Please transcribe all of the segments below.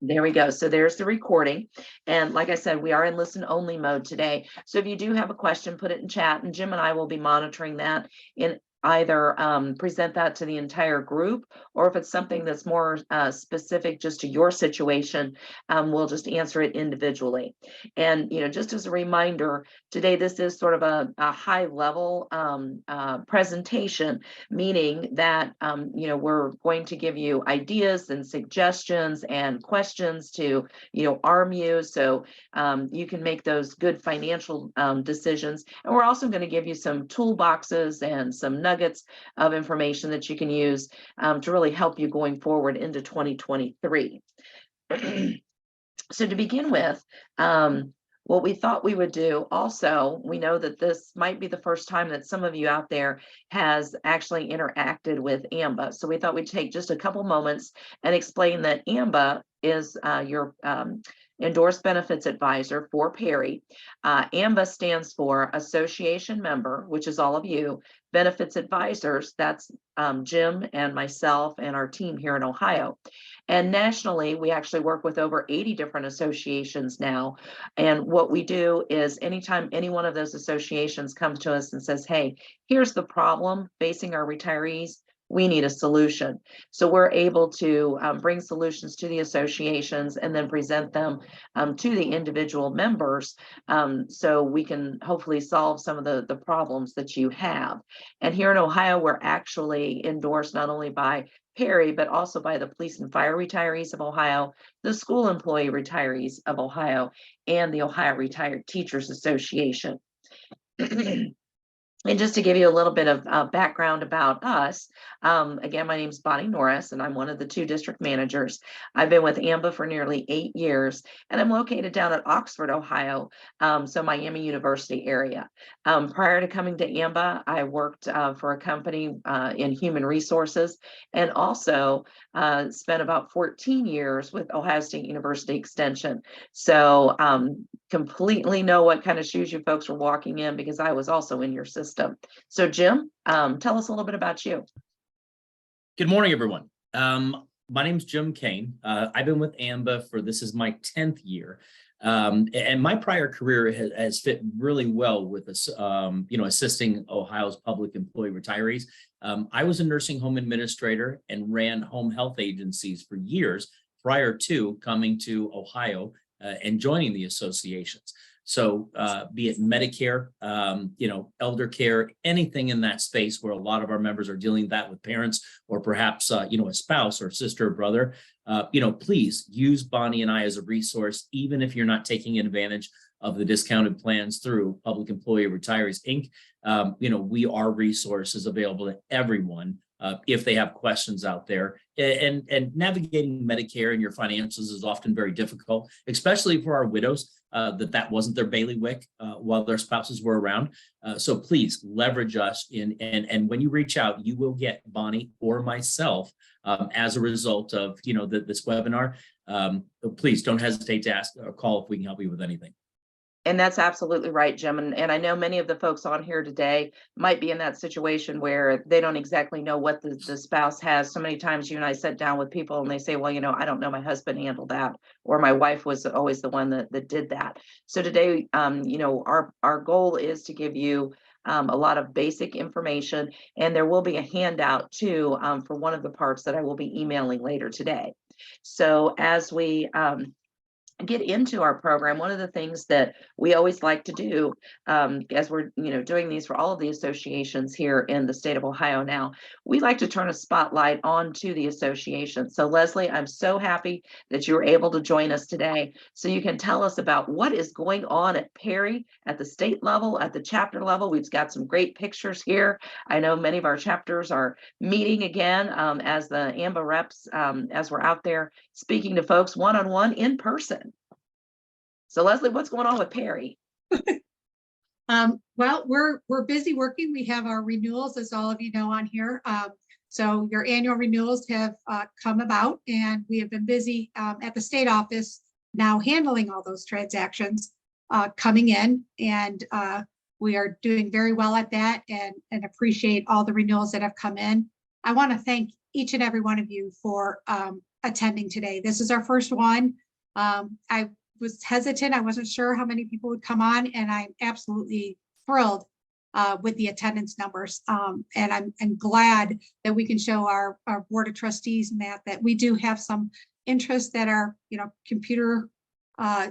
There we go. So there's the recording. And like I said, we are in listen only mode today. So if you do have a question, put it in chat and Jim and I will be monitoring that in either present that to the entire group, or if it's something that's more specific just to your situation, we'll just answer it individually. And, just as a reminder, today, this is sort of a high level presentation, meaning that, we're going to give you ideas and suggestions and questions to, arm you so you can make those good financial decisions. And we're also going to give you some toolboxes and some nuggets of information that you can use to really help you going forward into 2023. So to begin with, what we thought we would do also, we know that this might be the first time that some of you out there has actually interacted with AMBA. So we thought we'd take just a couple moments and explain that AMBA is your endorsed benefits advisor for PERI. AMBA stands for Association Member, which is all of you. Benefits advisors, that's Jim and myself and our team here in Ohio. And nationally, we actually work with over 80 different associations now. And what we do is anytime any one of those associations comes to us and says, hey, here's the problem facing our retirees, we need a solution. So we're able to bring solutions to the associations and then present them to the individual members so we can hopefully solve some of the problems that you have. And here in Ohio, we're actually endorsed not only by PERI, but also by the Police and Fire Retirees of Ohio, the School Employee Retirees of Ohio, and the Ohio Retired Teachers Association. And just to give you a little bit of background about us, again, my name is Bonnie Norris, and I'm one of the 2 district managers. I've been with AMBA for nearly 8 years, and I'm located down at Oxford, Ohio, so Miami University area. Prior to coming to AMBA, I worked for a company in human resources, and also spent about 14 years with Ohio State University Extension. So completely know what kind of shoes you folks were walking in, because I was also in your system. So Jim, tell us a little bit about you. Good morning, everyone. My name is Jim Kane. I've been with AMBA for, this is my 10th year. And my prior career has fit really well with this, assisting Ohio's public employee retirees. I was a nursing home administrator and ran home health agencies for years prior to coming to Ohio and joining the associations. So be it Medicare, elder care, anything in that space where a lot of our members are dealing with that with parents or perhaps, a spouse or sister or brother, please use Bonnie and I as a resource, even if you're not taking advantage of the discounted plans through Public Employee Retirees, Inc. We are resources available to everyone if they have questions out there. And navigating Medicare and your finances is often very difficult, especially for our widows, that wasn't their bailiwick while their spouses were around. So please leverage us and when you reach out, you will get Bonnie or myself as a result of, this webinar. Please don't hesitate to ask or call if we can help you with anything. And that's absolutely right, Jim. And I know many of the folks on here today might be in that situation where they don't exactly know what the spouse has. So many times you and I sit down with people and they say, well, I don't know, my husband handled that, or my wife was always the one that did that. So today, our goal is to give you a lot of basic information, and there will be a handout too for one of the parts that I will be emailing later today. So as we get into our program, one of the things that we always like to do as we're doing these for all of the associations here in the state of Ohio now, we like to turn a spotlight onto the association. So Leslie, I'm so happy that you were able to join us today so you can tell us about what is going on at PERI at the state level, at the chapter level. We've got some great pictures here. I know many of our chapters are meeting again as the AMBA reps, as we're out there speaking to folks one-on-one in person. So Leslie, what's going on with PERI? Well, we're busy working. We have our renewals, as all of you know, on here. So your annual renewals have come about, and we have been busy at the state office now handling all those transactions coming in, and we are doing very well at that, and appreciate all the renewals that have come in. I want to thank each and every one of you for attending today. This is our first one. I was hesitant. I wasn't sure how many people would come on, and I'm absolutely thrilled with the attendance numbers. And I'm glad that we can show our board of trustees, Matt, that we do have some interests that are, computer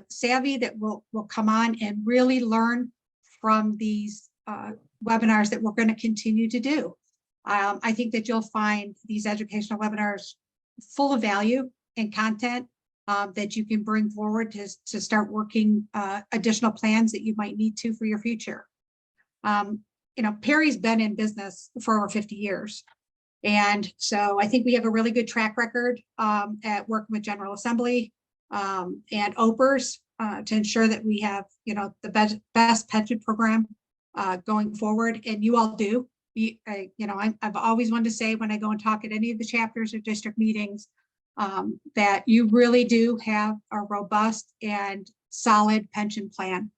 savvy, that will come on and really learn from these webinars that we're going to continue to do. I think that you'll find these educational webinars full of value and content that you can bring forward to start working additional plans that you might need to for your future. PERI's been in business for over 50 years. And so I think we have a really good track record at working with General Assembly and OPERS to ensure that we have, the best pension program going forward. And you all do. I've always wanted to say, when I go and talk at any of the chapters or district meetings, that you really do have a robust and solid pension plan.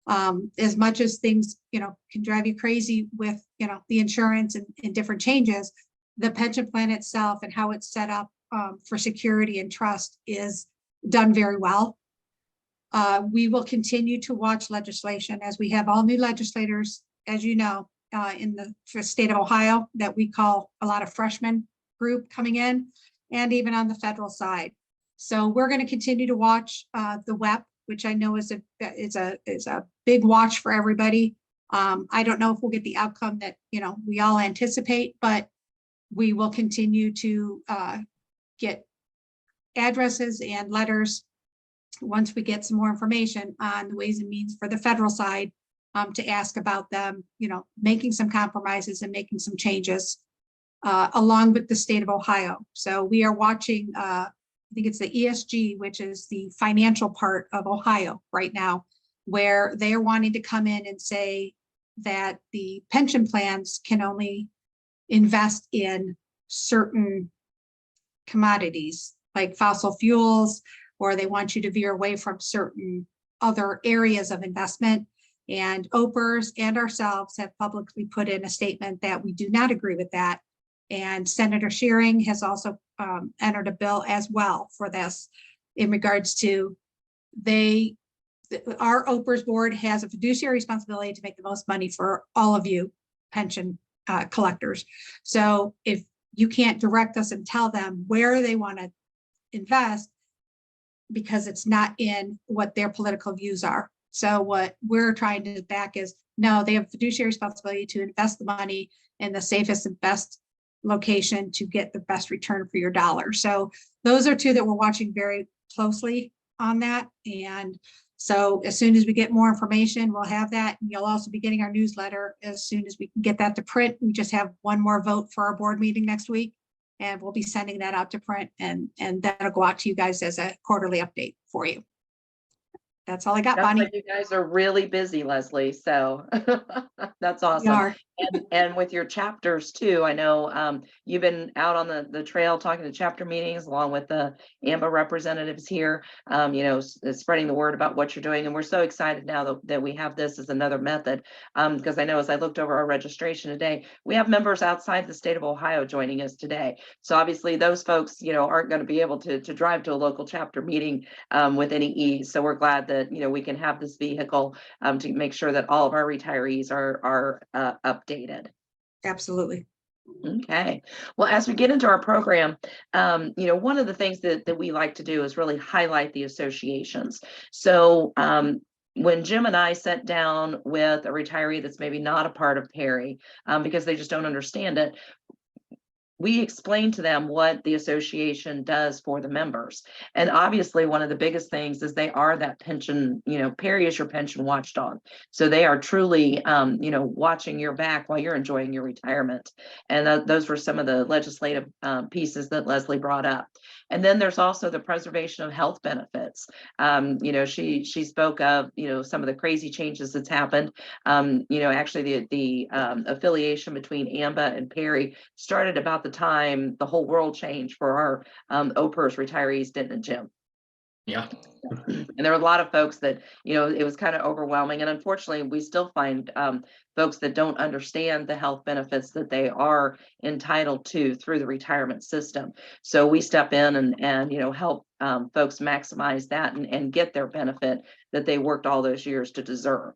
As much as things, can drive you crazy with, the insurance and different changes, the pension plan itself and how it's set up for security and trust is done very well. We will continue to watch legislation, as we have all new legislators, as you know, in the state of Ohio, that we call a lot of freshmen group coming in, and even on the federal side. So we're going to continue to watch the WEP, which I know is a big watch for everybody. I don't know if we'll get the outcome that we all anticipate, but we will continue to get addresses and letters once we get some more information on the ways and means for the federal side, to ask about them, making some compromises and making some changes along with the state of Ohio. So we are watching, I think it's the ESG, which is the financial part of Ohio right now, where they are wanting to come in and say that the pension plans can only invest in certain commodities like fossil fuels, or they want you to veer away from certain other areas of investment. And OPERS and ourselves have publicly put in a statement that we do not agree with that. And Senator Shearing has also entered a bill as well for this, in regards to our OPERS board has a fiduciary responsibility to make the most money for all of you pension collectors. So if you can't direct us and tell them where they want to invest, because it's not in what their political views are. So what we're trying to back is, no, they have fiduciary responsibility to invest the money in the safest and best location to get the best return for your dollar. So those are two that we're watching very closely on that. And so as soon as we get more information, we'll have that. And you'll also be getting our newsletter as soon as we can get that to print. We just have one more vote for our board meeting next week, and we'll be sending that out to print, and that'll go out to you guys as a quarterly update for you. That's all I got, Bonnie. Like you guys are really busy, Leslie. So that's awesome. We are. And with your chapters too, I know you've been out on the trail talking to chapter meetings along with the AMBA representatives here, spreading the word about what you're doing. And we're so excited now that we have this as another method, because I know as I looked over our registration today, we have members outside the state of Ohio joining us today. So obviously those folks, aren't going to be able to drive to a local chapter meeting with any ease. So we're glad that, we can have this vehicle to make sure that all of our retirees are updated. Absolutely. Okay. Well, as we get into our program, one of the things that we like to do is really highlight the associations. So when Jim and I sat down with a retiree that's maybe not a part of PERI, because they just don't understand it, we explain to them what the association does for the members. And obviously one of the biggest things is they are that pension, PERI is your pension watchdog. So they are truly, watching your back while you're enjoying your retirement. And those were some of the legislative pieces that Leslie brought up. And then there's also the preservation of health benefits. She spoke of, some of the crazy changes that's happened. Actually the affiliation between AMBA and PERI started about the time the whole world changed for our OPERS retirees, didn't it, Jim? Yeah. And there were a lot of folks that, it was kind of overwhelming. And unfortunately, we still find folks that don't understand the health benefits that they are entitled to through the retirement system. So we step in and help folks maximize that and get their benefit that they worked all those years to deserve.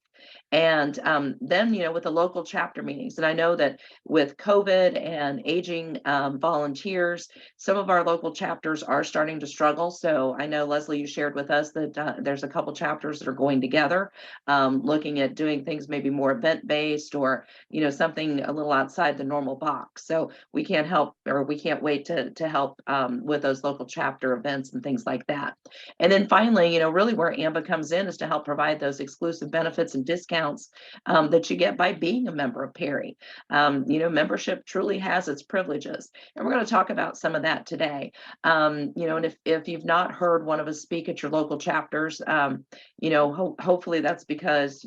And then, with the local chapter meetings, and I know that with COVID and aging volunteers, some of our local chapters are starting to struggle. So I know, Leslie, you shared with us that there's a couple chapters that are going together, looking at doing things maybe more event-based or, something a little outside the normal box. So we can't help, or we can't wait to help with those local chapter events and things like that. And then finally, really where AMBA comes in is to help provide those exclusive benefits and discounts that you get by being a member of PERI. Membership truly has its privileges, and we're going to talk about some of that today. And if you've not heard one of us speak at your local chapters, hopefully that's because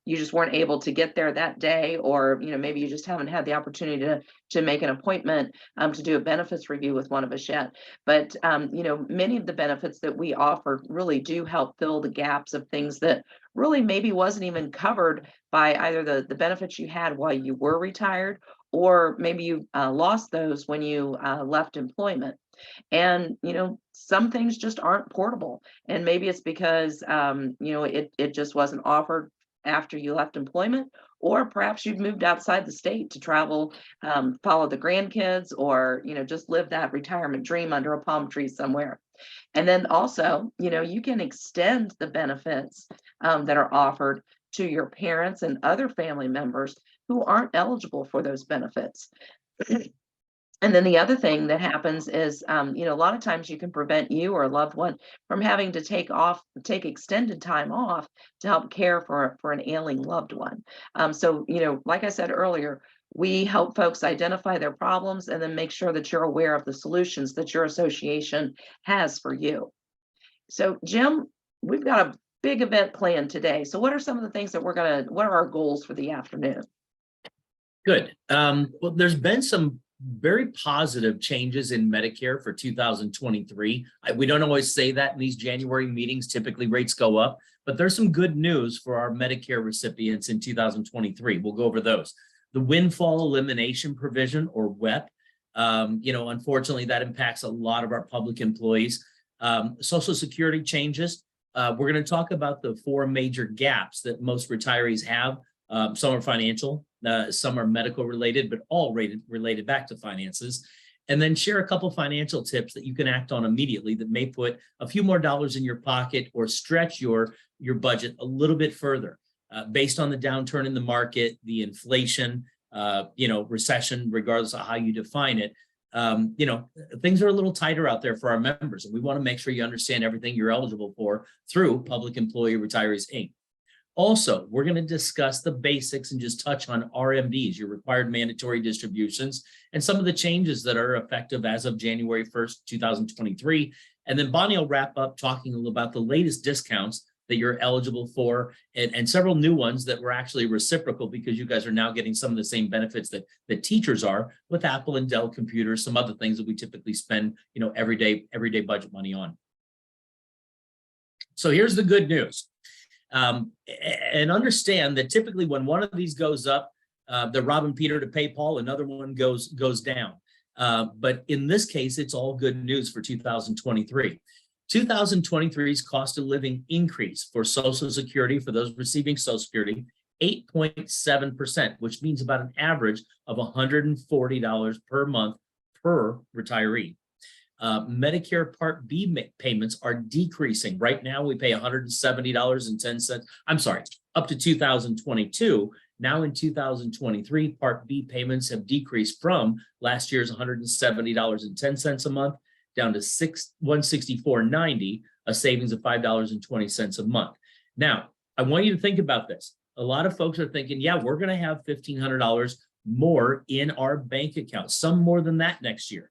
you just weren't able to get there that day, or maybe you just haven't had the opportunity to make an appointment to do a benefits review with one of us yet. But many of the benefits that we offer really do help fill the gaps of things that really maybe wasn't even covered by either the benefits you had while you were retired, or maybe you lost those when you left employment. And some things just aren't portable, and maybe it's because it just wasn't offered after you left employment, or perhaps you've moved outside the state to travel, follow the grandkids, or just live that retirement dream under a palm tree somewhere. And then also, you can extend the benefits that are offered to your parents and other family members who aren't eligible for those benefits. And then the other thing that happens is, a lot of times you can prevent you or a loved one from having to take extended time off to help care for an ailing loved one. So, like I said earlier, we help folks identify their problems and then make sure that you're aware of the solutions that your association has for you. So, Jim, we've got a big event planned today. So what are some of the things that what are our goals for the afternoon? Good. Well, there's been some very positive changes in Medicare for 2023. We don't always say that in these January meetings. Typically rates go up, but there's some good news for our Medicare recipients in 2023. We'll go over those. The windfall elimination provision, or WEP, unfortunately that impacts a lot of our public employees. Social Security changes. We're going to talk about the 4 major gaps that most retirees have. Some are financial, some are medical related, but all related back to finances. And then share a couple financial tips that you can act on immediately that may put a few more dollars in your pocket or stretch your budget a little bit further, based on the downturn in the market, the inflation, recession, regardless of how you define it. Things are a little tighter out there for our members, and we want to make sure you understand everything you're eligible for through Public Employee Retirees Inc. Also, we're going to discuss the basics and just touch on RMDs, your required mandatory distributions, and some of the changes that are effective as of January 1st, 2023. And then Bonnie will wrap up talking a little about the latest discounts that you're eligible for, and several new ones that were actually reciprocal, because you guys are now getting some of the same benefits that teachers are with Apple and Dell computers, some other things that we typically spend, everyday budget money on. So here's the good news. And understand that typically when one of these goes up, they're robbing Peter to pay Paul, another one goes down. But in this case, it's all good news for 2023. 2023's cost of living increase for Social Security, for those receiving Social Security, 8.7%, which means about an average of $140 per month per retiree. Medicare Part B payments are decreasing. Right now, we pay $170.10. I'm sorry, up to 2022. Now in 2023, Part B payments have decreased from last year's $170.10 a month down to $164.90, a savings of $5.20 a month. Now, I want you to think about this. A lot of folks are thinking, yeah, we're going to have $1,500 more in our bank account, some more than that next year.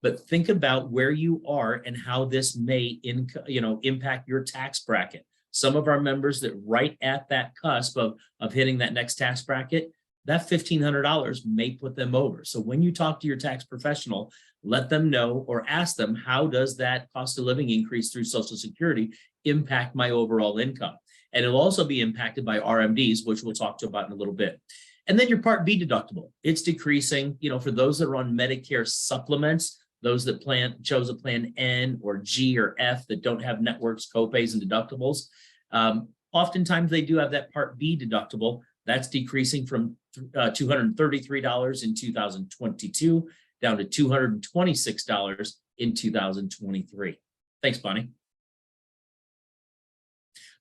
But think about where you are and how this may impact your tax bracket. Some of our members that right at that cusp of hitting that next tax bracket, that $1,500 may put them over. So when you talk to your tax professional, let them know or ask them, how does that cost of living increase through Social Security impact my overall income? And it'll also be impacted by RMDs, which we'll talk to about in a little bit. And then your Part B deductible, it's decreasing, for those that are on Medicare supplements, those that chose a plan N or G or F that don't have networks, copays, and deductibles. Oftentimes they do have that Part B deductible. That's decreasing from $233 in 2022 down to $226 in 2023. Thanks, Bonnie.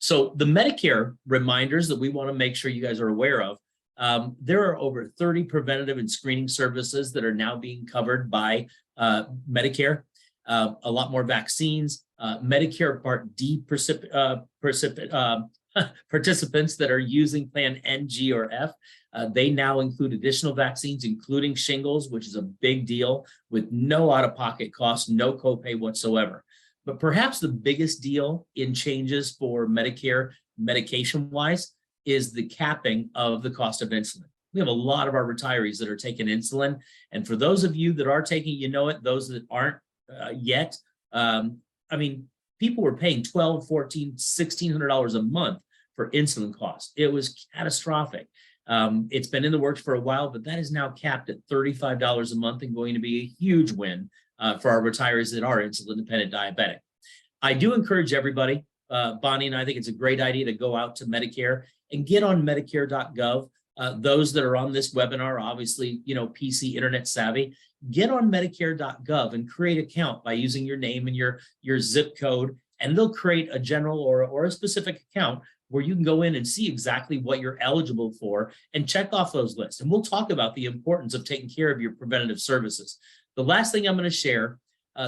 So the Medicare reminders that we want to make sure you guys are aware of, there are over 30 preventative and screening services that are now being covered by Medicare, a lot more vaccines, Medicare Part D participants that are using Plan N, G, or F. They now include additional vaccines, including shingles, which is a big deal with no out-of-pocket costs, no copay whatsoever. But perhaps the biggest deal in changes for Medicare medication-wise is the capping of the cost of insulin. We have a lot of our retirees that are taking insulin. And for those of you that are taking, those that aren't yet, people were paying $1,200, $1,400, $1,600 a month for insulin costs. It was catastrophic. It's been in the works for a while, but that is now capped at $35 a month and going to be a huge win for our retirees that are insulin-dependent diabetic. I do encourage everybody, Bonnie and I think it's a great idea to go out to Medicare and get on Medicare.gov. Those that are on this webinar, obviously, PC internet savvy, get on Medicare.gov and create an account by using your name and your zip code, and they'll create a general or a specific account where you can go in and see exactly what you're eligible for and check off those lists. And we'll talk about the importance of taking care of your preventative services. The last thing I'm going to share,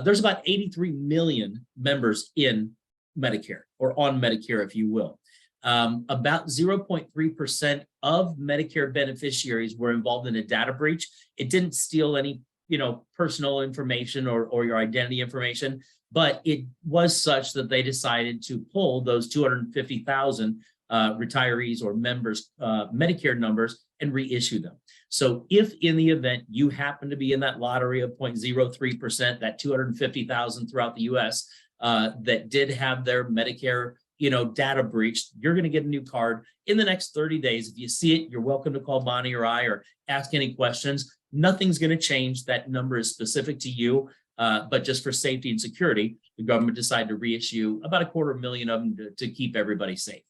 there's about 83 million members in Medicare, or on Medicare, if you will. About 0.3% of Medicare beneficiaries were involved in a data breach. It didn't steal any, personal information or your identity information, but it was such that they decided to pull those 250,000 retirees or members' Medicare numbers and reissue them. So if in the event you happen to be in that lottery of 0.03%, that 250,000 throughout the US that did have their Medicare data breached, you're going to get a new card in the next 30 days. If you see it, you're welcome to call Bonnie or I or ask any questions. Nothing's going to change. That number is specific to you, but just for safety and security, the government decided to reissue about 250,000 of them to keep everybody safe.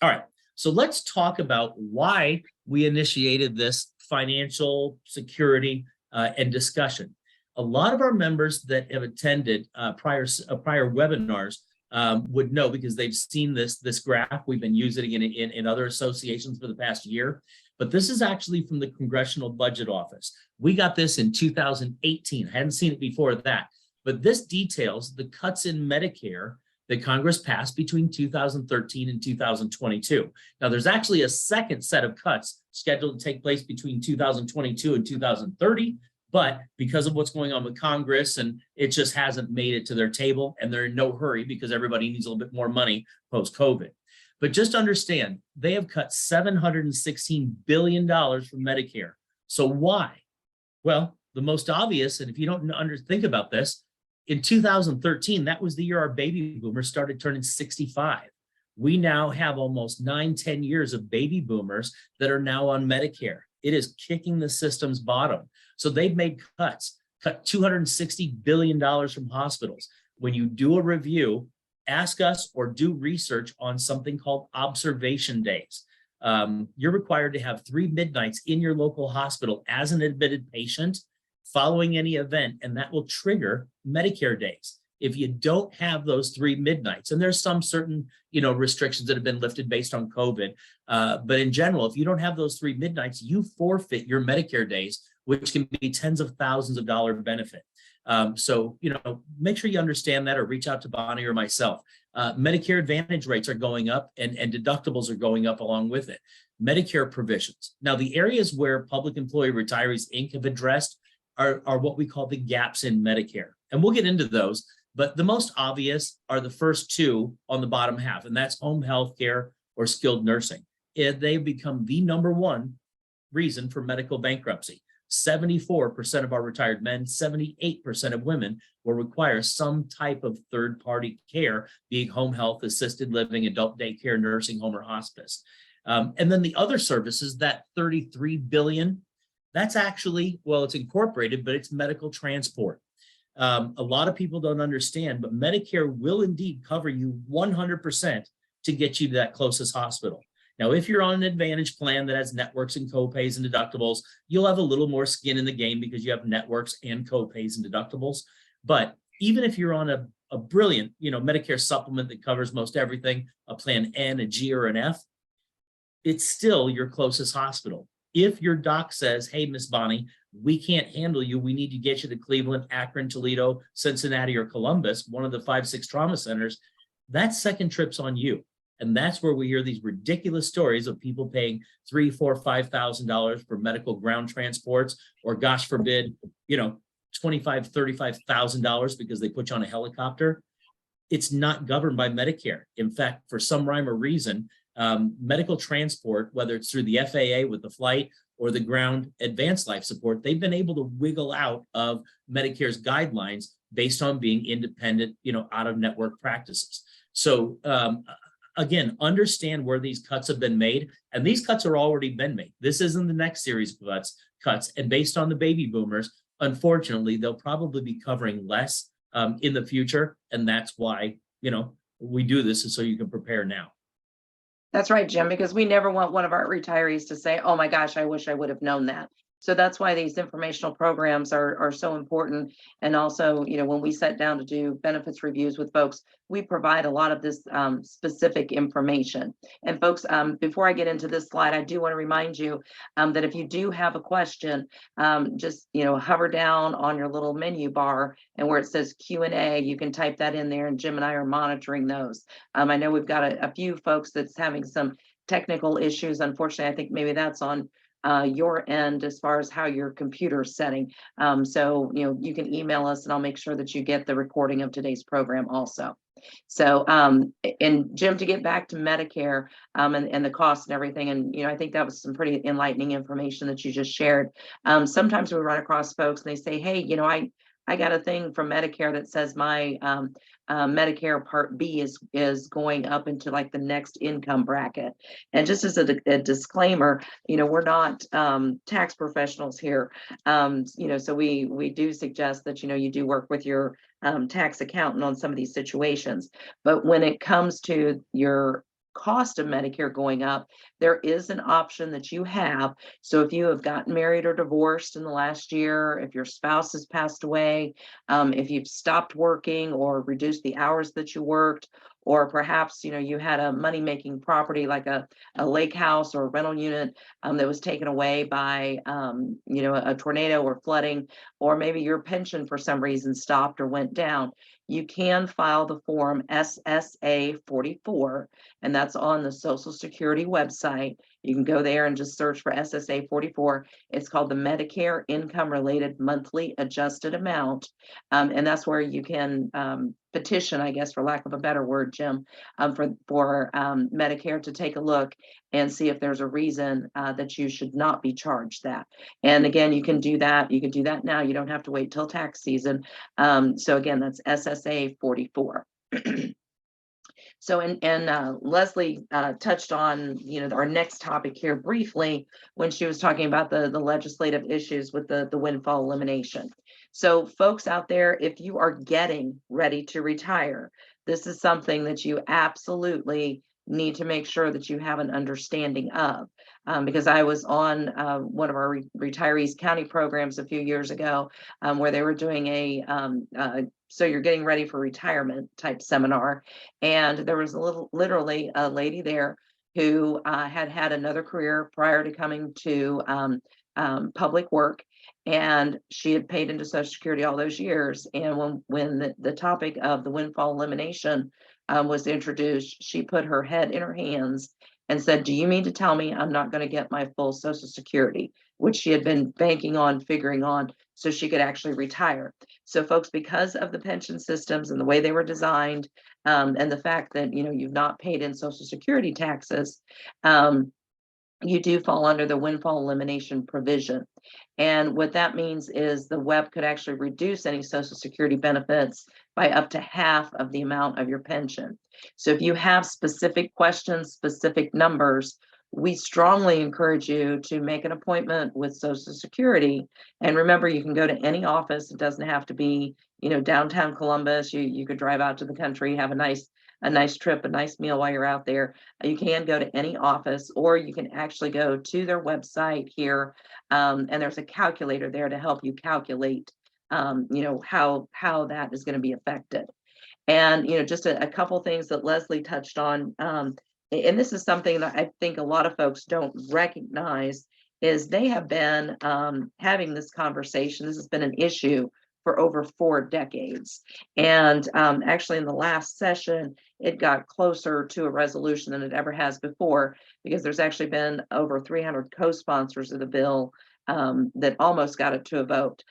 All right, so let's talk about why we initiated this financial security and discussion. A lot of our members that have attended prior webinars would know, because they've seen this graph. We've been using it in other associations for the past year, but this is actually from the Congressional Budget Office. We got this in 2018. I hadn't seen it before that, but this details the cuts in Medicare that Congress passed between 2013 and 2022. Now, there's actually a second set of cuts scheduled to take place between 2022 and 2030. But because of what's going on with Congress, and it just hasn't made it to their table, and they're in no hurry because everybody needs a little bit more money post-COVID. But just understand, they have cut $716 billion from Medicare. So why? Well, the most obvious, and if you don't think about this, in 2013, that was the year our baby boomers started turning 65. We now have almost 9-10 years of baby boomers that are now on Medicare. It is kicking the system's bottom. So they've made cuts, cut $260 billion from hospitals. When you do a review, ask us or do research on something called observation days. You're required to have 3 midnights in your local hospital as an admitted patient following any event, and that will trigger Medicare days. If you don't have those 3 midnights, and there's some certain, restrictions that have been lifted based on COVID, but in general, if you don't have those 3 midnights, you forfeit your Medicare days, which can be tens of thousands of dollars benefit. So, make sure you understand that, or reach out to Bonnie or myself. Medicare Advantage rates are going up, and deductibles are going up along with it. Medicare provisions. Now, the areas where Public Employee Retirees Inc. have addressed are what we call the gaps in Medicare. And we'll get into those. But the most obvious are the first two on the bottom half, and that's home health care or skilled nursing. They've become the number one reason for medical bankruptcy. 74% of our retired men, 78% of women will require some type of third-party care, being home health, assisted living, adult daycare, nursing home, or hospice. And then the other services, that 33 billion, that's actually, well, it's incorporated, but it's medical transport. A lot of people don't understand, but Medicare will indeed cover you 100% to get you to that closest hospital. Now, if you're on an Advantage plan that has networks and copays and deductibles, you'll have a little more skin in the game because you have networks and copays and deductibles. But even if you're on a brilliant, Medicare supplement that covers most everything, a plan N, a G, or an F, it's still your closest hospital. If your doc says, hey, Miss Bonnie, we can't handle you, we need to get you to Cleveland, Akron, Toledo, Cincinnati, or Columbus, one of the 5-6 trauma centers, that second trip's on you. And that's where we hear these ridiculous stories of people paying $3,000, $4,000, $5,000 for medical ground transports, or gosh forbid, $25,000, $35,000 because they put you on a helicopter. It's not governed by Medicare. In fact, for some rhyme or reason, medical transport, whether it's through the FAA with the flight or the ground advanced life support, they've been able to wiggle out of Medicare's guidelines based on being independent, out of network practices. So again, understand where these cuts have been made, and these cuts are already been made. This isn't the next series of cuts. And based on the baby boomers, unfortunately, they'll probably be covering less in the future. And that's why, we do this, is so you can prepare now. That's right, Jim, because we never want one of our retirees to say, oh my gosh, I wish I would have known that. So that's why these informational programs are so important. And also, when we sit down to do benefits reviews with folks, we provide a lot of this specific information. And folks, before I get into this slide, I do want to remind you that if you do have a question, just hover down on your little menu bar, and where it says Q&A, you can type that in there, and Jim and I are monitoring those. I know we've got a few folks that's having some technical issues. Unfortunately, I think maybe that's on your end as far as how your computer's setting. So, you can email us, and I'll make sure that you get the recording of today's program also. So, and Jim, to get back to Medicare and the cost and everything, and I think that was some pretty enlightening information that you just shared. Sometimes we run across folks and they say, hey, I got a thing from Medicare that says my Medicare Part B is going up into like the next income bracket. And just as a disclaimer, we're not tax professionals here. So we do suggest that, you do work with your tax accountant on some of these situations. But when it comes to your cost of Medicare going up, there is an option that you have. So if you have gotten married or divorced in the last year, if your spouse has passed away, if you've stopped working or reduced the hours that you worked, or perhaps you had a money-making property like a lake house or a rental unit that was taken away by a tornado or flooding, or maybe your pension for some reason stopped or went down, you can file the form SSA 44, and that's on the Social Security website. You can go there and just search for SSA 44. It's called the Medicare Income Related Monthly Adjusted Amount. And that's where you can petition, I guess, for lack of a better word, Jim, for Medicare to take a look and see if there's a reason that you should not be charged that. And again, you can do that. You can do that now. You don't have to wait till tax season. So again, that's SSA 44. So, and Leslie touched on, our next topic here briefly when she was talking about the legislative issues with the windfall elimination. So folks out there, if you are getting ready to retire, this is something that you absolutely need to make sure that you have an understanding of. Because I was on one of our retirees county programs a few years ago where they were doing a so you're getting ready for retirement type seminar. And there was literally a lady there who had had another career prior to coming to public work. And she had paid into Social Security all those years. And when the topic of the windfall elimination was introduced, she put her head in her hands and said, do you mean to tell me I'm not going to get my full Social Security, which she had been banking on, figuring on, so she could actually retire. So folks, because of the pension systems and the way they were designed, and the fact that, you've not paid in Social Security taxes, you do fall under the windfall elimination provision. And what that means is the WEP could actually reduce any Social Security benefits by up to half of the amount of your pension. So if you have specific questions, specific numbers, we strongly encourage you to make an appointment with Social Security. And remember, you can go to any office. It doesn't have to be, downtown Columbus. You could drive out to the country, have a nice trip, a nice meal while you're out there. You can go to any office, or you can actually go to their website here, and there's a calculator there to help you calculate, how that is going to be affected. And just a couple things that Leslie touched on, and this is something that I think a lot of folks don't recognize, is they have been having this conversation. This has been an issue for over 4 decades. And actually, in the last session, it got closer to a resolution than it ever has before, because there's actually been over 300 co-sponsors of the bill that almost got it to a vote.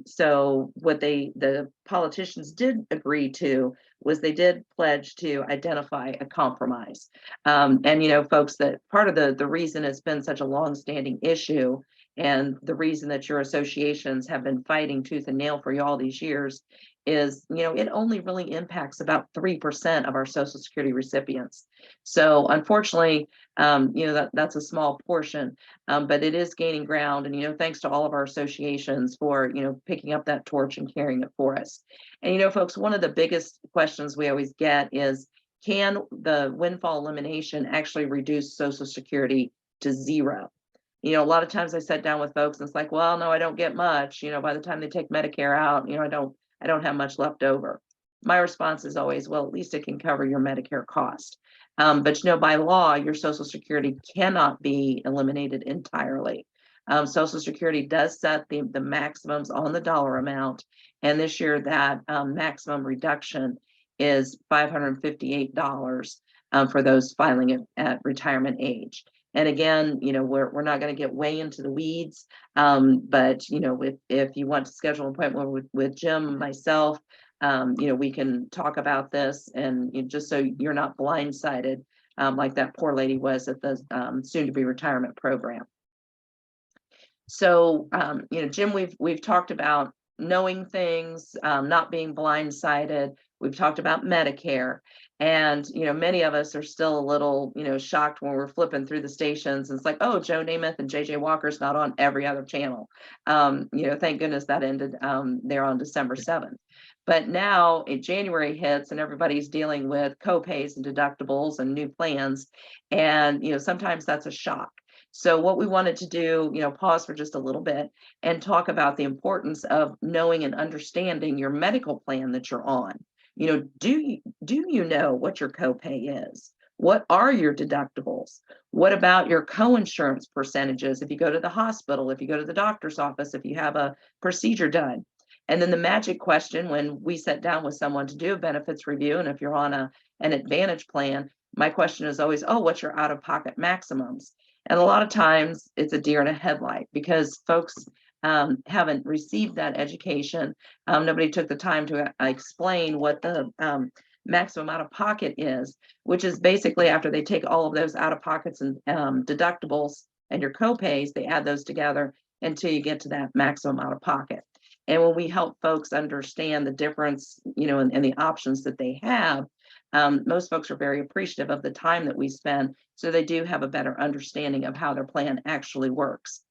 So what the politicians did agree to was they did pledge to identify a compromise. And folks, that part of the reason it's been such a longstanding issue, and the reason that your associations have been fighting tooth and nail for you all these years, is it only really impacts about 3% of our Social Security recipients. So unfortunately, that's a small portion, but it is gaining ground. And thanks to all of our associations for picking up that torch and carrying it for us. And folks, one of the biggest questions we always get is, can the windfall elimination actually reduce Social Security to zero? A lot of times I sat down with folks and it's like, well, no, I don't get much. By the time they take Medicare out, I don't have much left over. My response is always, well, at least it can cover your Medicare cost. But by law, your Social Security cannot be eliminated entirely. Social Security does set the maximums on the dollar amount, and this year that maximum reduction is $558 for those filing at retirement age. And again, we're not going to get way into the weeds, but if you want to schedule an appointment with Jim, myself, we can talk about this, and just so you're not blindsided, like that poor lady was at the soon-to-be retirement program. So, Jim, we've talked about knowing things, not being blindsided. We've talked about Medicare, and many of us are still a little shocked when we're flipping through the stations, and it's like, oh, Joe Namath and JJ Walker's not on every other channel. Thank goodness that ended there on December 7th. But now January hits and everybody's dealing with co-pays and deductibles and new plans, and sometimes that's a shock. So what we wanted to do, pause for just a little bit and talk about the importance of knowing and understanding your medical plan that you're on. Do you know what your copay is? What are your deductibles? What about your coinsurance percentages if you go to the hospital, if you go to the doctor's office, if you have a procedure done? And then the magic question when we sit down with someone to do a benefits review, and if you're on an Advantage plan, my question is always, oh, what's your out-of-pocket maximums? And a lot of times it's a deer in a headlight, because folks haven't received that education. Nobody took the time to explain what the maximum out of pocket is, which is basically after they take all of those out of pockets and deductibles and your copays, they add those together until you get to that maximum out of pocket. And when we help folks understand the difference, and the options that they have, most folks are very appreciative of the time that we spend, so they do have a better understanding of how their plan actually works.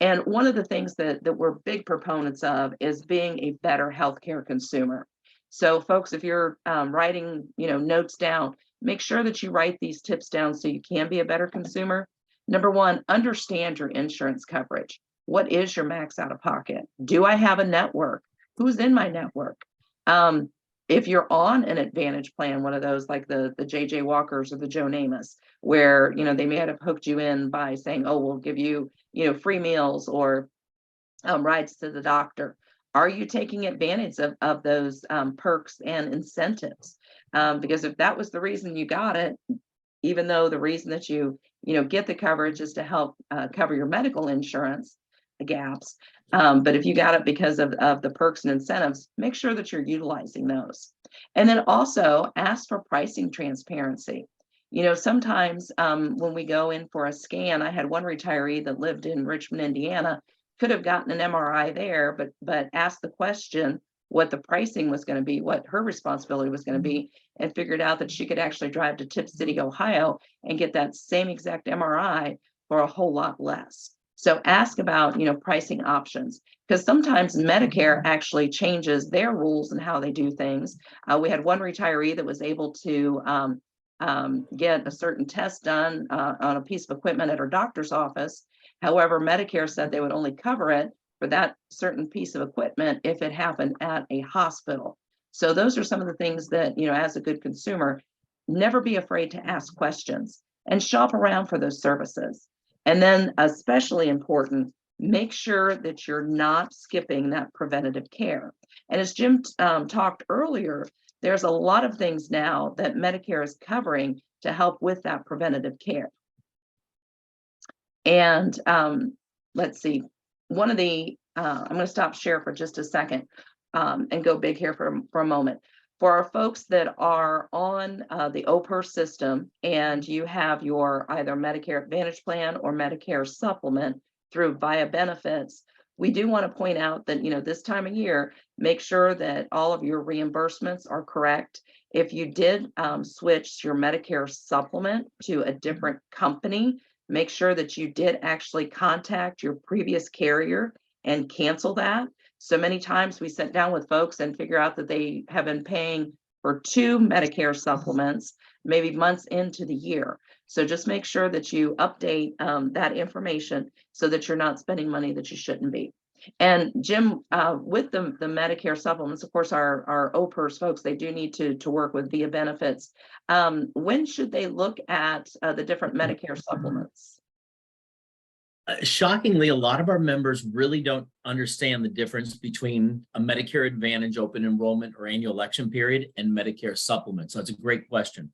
And one of the things that we're big proponents of is being a better healthcare consumer. So folks, if you're writing notes down, make sure that you write these tips down so you can be a better consumer. Number one, understand your insurance coverage. What is your max out of pocket? Do I have a network? Who's in my network? If you're on an Advantage plan, one of those like the JJ Walkers or the Joe Namaths, where they may have hooked you in by saying, oh, we'll give you free meals or rides to the doctor. Are you taking advantage of those perks and incentives? Because if that was the reason you got it, even though the reason that you get the coverage is to help cover your medical insurance gaps. But if you got it because of the perks and incentives, make sure that you're utilizing those. And then also ask for pricing transparency. Sometimes when we go in for a scan, I had one retiree that lived in Richmond, Indiana, could have gotten an MRI there, but asked the question what the pricing was going to be, what her responsibility was going to be, and figured out that she could actually drive to Tip City, Ohio, and get that same exact MRI for a whole lot less. So ask about, pricing options, because sometimes Medicare actually changes their rules and how they do things. We had one retiree that was able to get a certain test done on a piece of equipment at her doctor's office. However, Medicare said they would only cover it for that certain piece of equipment if it happened at a hospital. So those are some of the things that, as a good consumer, never be afraid to ask questions and shop around for those services. And then, especially important, make sure that you're not skipping that preventative care. And as Jim talked earlier, there's a lot of things now that Medicare is covering to help with that preventative care. And let's see, one of the, I'm going to stop share for just a second and go big here for a moment. For our folks that are on the OPER system and you have your either Medicare Advantage plan or Medicare supplement through via benefits, we do want to point out that, this time of year, make sure that all of your reimbursements are correct. If you did switch your Medicare supplement to a different company, make sure that you did actually contact your previous carrier and cancel that. So many times we sit down with folks and figure out that they have been paying for 2 Medicare supplements, maybe months into the year. So just make sure that you update that information so that you're not spending money that you shouldn't be. And Jim, with the Medicare supplements, of course, our OPERS folks, they do need to work with via benefits. When should they look at the different Medicare supplements? Shockingly, a lot of our members really don't understand the difference between a Medicare Advantage open enrollment or annual election period and Medicare supplement. So that's a great question.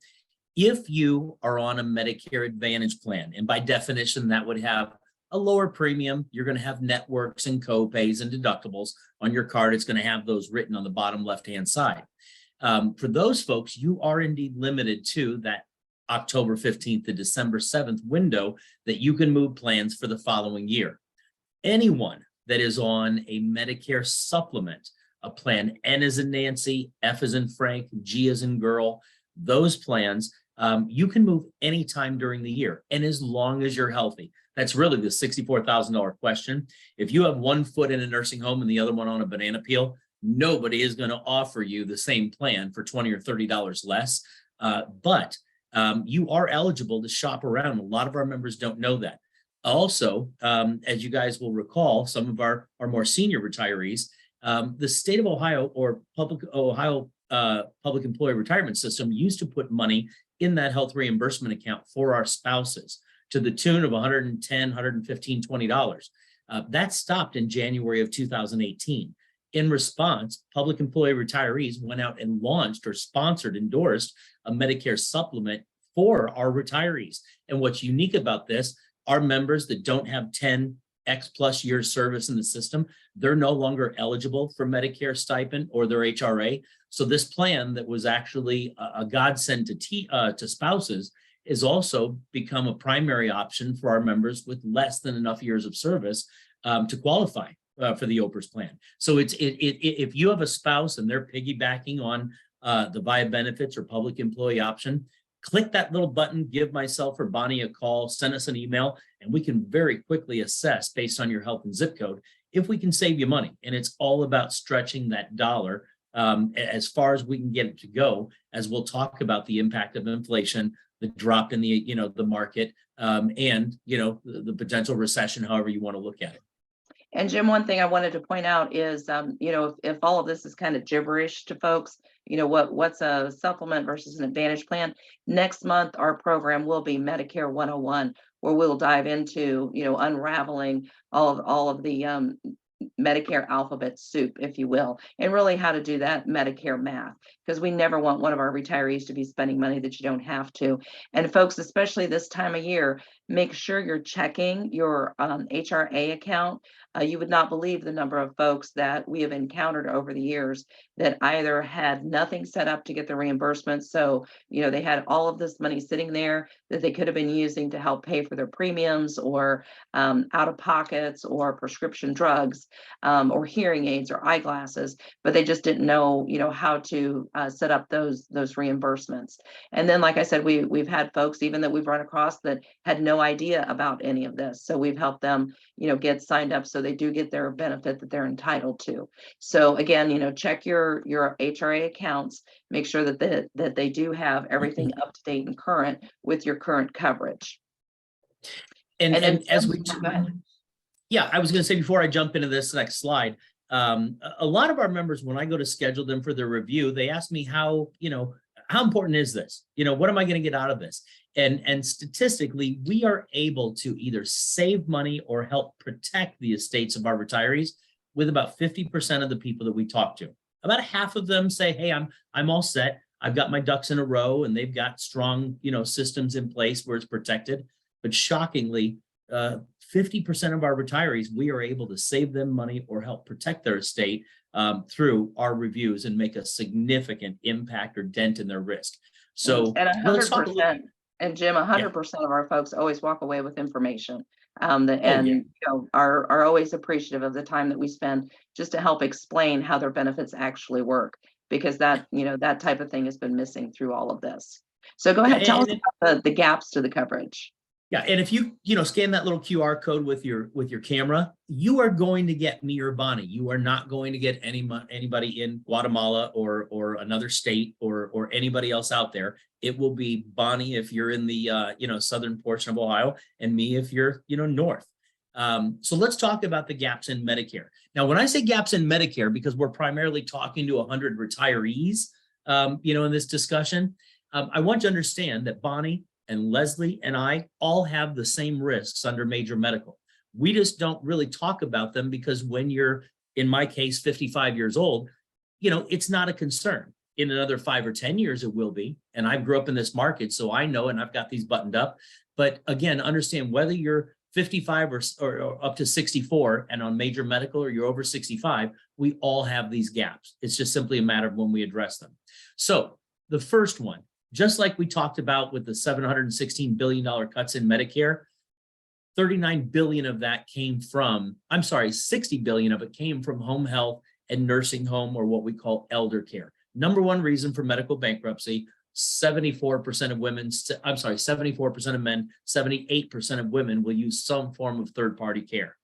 If you are on a Medicare Advantage plan, and by definition, that would have a lower premium, you're going to have networks and co-pays and deductibles on your card. It's going to have those written on the bottom left-hand side. For those folks, you are indeed limited to that October 15th to December 7th window that you can move plans for the following year. Anyone that is on a Medicare supplement, a plan N as in Nancy, F as in Frank, G as in girl, those plans, you can move anytime during the year and as long as you're healthy. That's really the $64,000 question. If you have one foot in a nursing home and the other one on a banana peel, nobody is going to offer you the same plan for $20 or $30 less. But you are eligible to shop around. A lot of our members don't know that. Also, as you guys will recall, some of our more senior retirees, the state of Ohio or public employee retirement system used to put money in that health reimbursement account for our spouses to the tune of $110, $115, $20. That stopped in January of 2018. In response, public employee retirees went out and launched or endorsed a Medicare supplement for our retirees. And what's unique about this, our members that don't have 10x plus years service in the system, they're no longer eligible for Medicare stipend or their HRA. So this plan that was actually a godsend to spouses is also become a primary option for our members with less than enough years of service to qualify for the OPERS plan. So if you have a spouse and they're piggybacking on the via benefits or public employee option, click that little button, give myself or Bonnie a call, send us an email, and we can very quickly assess based on your health and zip code if we can save you money. And it's all about stretching that dollar as far as we can get it to go, as we'll talk about the impact of inflation, the drop in the the market, and the potential recession, however you want to look at it. And Jim, one thing I wanted to point out is, if all of this is kind of gibberish to folks, what's a supplement versus an advantage plan? Next month, our program will be Medicare 101, where we'll dive into, unraveling all of the Medicare alphabet soup, if you will, and really how to do that Medicare math, because we never want one of our retirees to be spending money that you don't have to. And folks, especially this time of year, make sure you're checking your HRA account. You would not believe the number of folks that we have encountered over the years that either had nothing set up to get the reimbursement. So, they had all of this money sitting there that they could have been using to help pay for their premiums or out of pockets or prescription drugs or hearing aids or eyeglasses, but they just didn't know, how to set up those reimbursements. And then, like I said, we've had folks even that we've run across that had no idea about any of this. So we've helped them, get signed up so they do get their benefit that they're entitled to. So again, check your HRA accounts, make sure that they do have everything up to date and current with your current coverage. And then as we, go ahead. yeah, I was going to say before I jump into this next slide, a lot of our members, when I go to schedule them for their review, they ask me how important is this? What am I going to get out of this? And statistically, we are able to either save money or help protect the estates of our retirees with about 50% of the people that we talk to. About half of them say, hey, I'm all set. I've got my ducks in a row, and they've got strong, systems in place where it's protected. But shockingly, 50% of our retirees, we are able to save them money or help protect their estate through our reviews and make a significant impact or dent in their risk. So and let's talk a little. 100%, and Jim, 100% of our folks always walk away with information are always appreciative of the time that we spend just to help explain how their benefits actually work, because that type of thing has been missing through all of this. So go ahead, tell us about the gaps to the coverage. Yeah, and if you scan that little QR code with your camera, you are going to get me or Bonnie. You are not going to get anybody in Guatemala or another state or anybody else out there. It will be Bonnie if you're in the southern portion of Ohio, and me if you're north. So let's talk about the gaps in Medicare. Now, when I say gaps in Medicare, because we're primarily talking to 100 retirees, in this discussion, I want you to understand that Bonnie and Leslie and I all have the same risks under major medical. We just don't really talk about them because when you're, in my case, 55 years old, it's not a concern. In another 5 or 10 years, it will be. And I grew up in this market, so I know, and I've got these buttoned up. But again, understand whether you're 55 or up to 64 and on major medical, or you're over 65, we all have these gaps. It's just simply a matter of when we address them. So the first one, just like we talked about with the $716 billion cuts in Medicare, 39 billion of that came from, 60 billion of it came from home health and nursing home, or what we call elder care. Number one reason for medical bankruptcy, 74% of women, 74% of men, 78% of women will use some form of third-party care.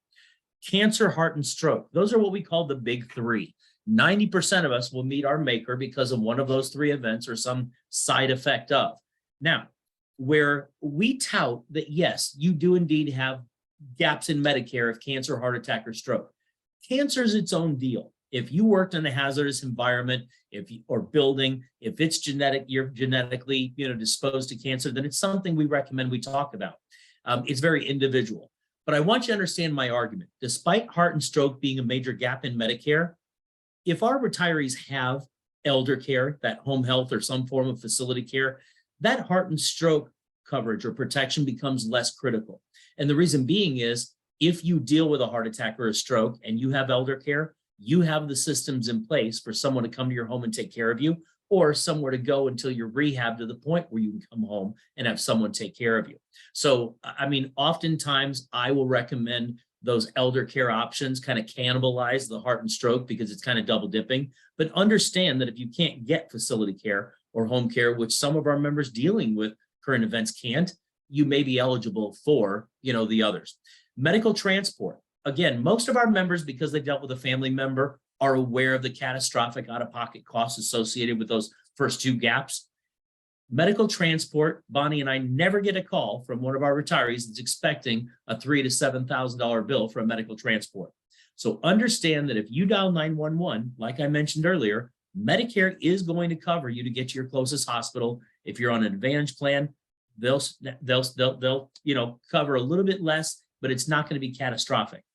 Cancer, heart, and stroke, those are what we call the big three. 90% of us will meet our maker because of one of those three events or some side effect of. Now, where we tout that, yes, you do indeed have gaps in Medicare of cancer, heart attack, or stroke. Cancer is its own deal. If you worked in a hazardous environment, or building, if it's genetic, you're genetically disposed to cancer, then it's something we recommend we talk about. It's very individual. But I want you to understand my argument. Despite heart and stroke being a major gap in Medicare, if our retirees have elder care, that home health or some form of facility care, that heart and stroke coverage or protection becomes less critical. And the reason being is, if you deal with a heart attack or a stroke and you have elder care, you have the systems in place for someone to come to your home and take care of you, or somewhere to go until you're rehabbed to the point where you can come home and have someone take care of you. So, oftentimes I will recommend those elder care options kind of cannibalize the heart and stroke because it's kind of double dipping. But understand that if you can't get facility care or home care, which some of our members dealing with current events can't, you may be eligible for, the others. Medical transport. Again, most of our members, because they dealt with a family member, are aware of the catastrophic out-of-pocket costs associated with those first two gaps. Medical transport, Bonnie and I never get a call from one of our retirees that's expecting a $3,000 to $7,000 bill for a medical transport. So understand that if you dial 911, like I mentioned earlier, Medicare is going to cover you to get to your closest hospital. If you're on an Advantage plan, they'll cover a little bit less, but it's not going to be catastrophic.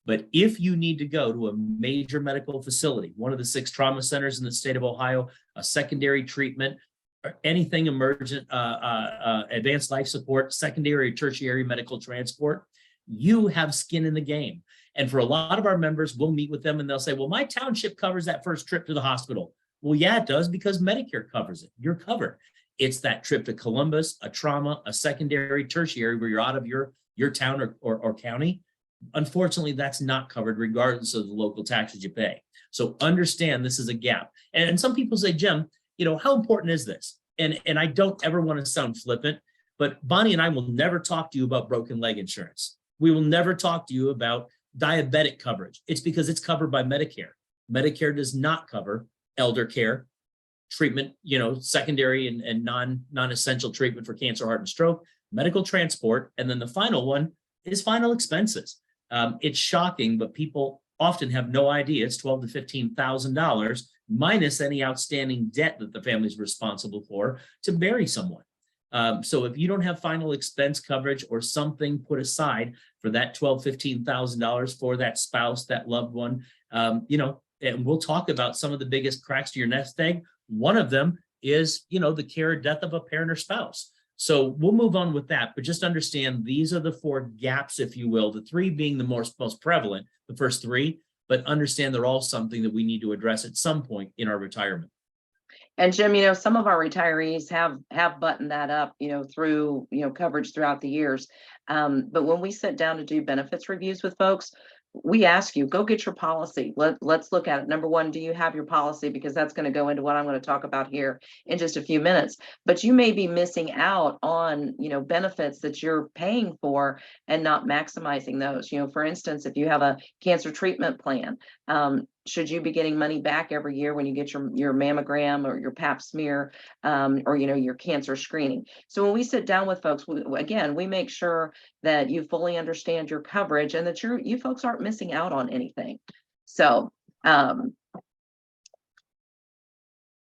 But if you need to go to a major medical facility, one of the 6 trauma centers in the state of Ohio, a secondary treatment, or anything emergent, advanced life support, secondary or tertiary medical transport, you have skin in the game. And for a lot of our members, we'll meet with them and they'll say, well, my township covers that first trip to the hospital. Well, yeah, it does, because Medicare covers it. You're covered. It's that trip to Columbus, a trauma, a secondary, tertiary, where you're out of your town or county. Unfortunately, that's not covered regardless of the local taxes you pay. So understand this is a gap. And some people say, Jim, how important is this? And I don't ever want to sound flippant, but Bonnie and I will never talk to you about broken leg insurance. We will never talk to you about diabetic coverage. It's because it's covered by Medicare. Medicare does not cover elder care, treatment, secondary and non-essential treatment for cancer, heart, and stroke, medical transport. And then the final one is final expenses. It's shocking, but people often have no idea. It's $12,000 to $15,000 minus any outstanding debt that the family is responsible for to bury someone. So if you don't have final expense coverage or something put aside for that $12,000, $15,000 for that spouse, that loved one, and we'll talk about some of the biggest cracks to your nest egg. One of them is, the care or death of a parent or spouse. So we'll move on with that, but just understand these are the 4 gaps, if you will, the 3 being the most prevalent, the first 3, but understand they're all something that we need to address at some point in our retirement. And Jim, some of our retirees have buttoned that up, through, coverage throughout the years. But when we sit down to do benefits reviews with folks, we ask you, go get your policy. Let's look at it. Number one, do you have your policy? Because that's going to go into what I'm going to talk about here in just a few minutes. But you may be missing out on, benefits that you're paying for and not maximizing those. For instance, if you have a cancer treatment plan, should you be getting money back every year when you get your mammogram or your pap smear, or your cancer screening? So when we sit down with folks, we make sure that you fully understand your coverage and that you folks aren't missing out on anything. So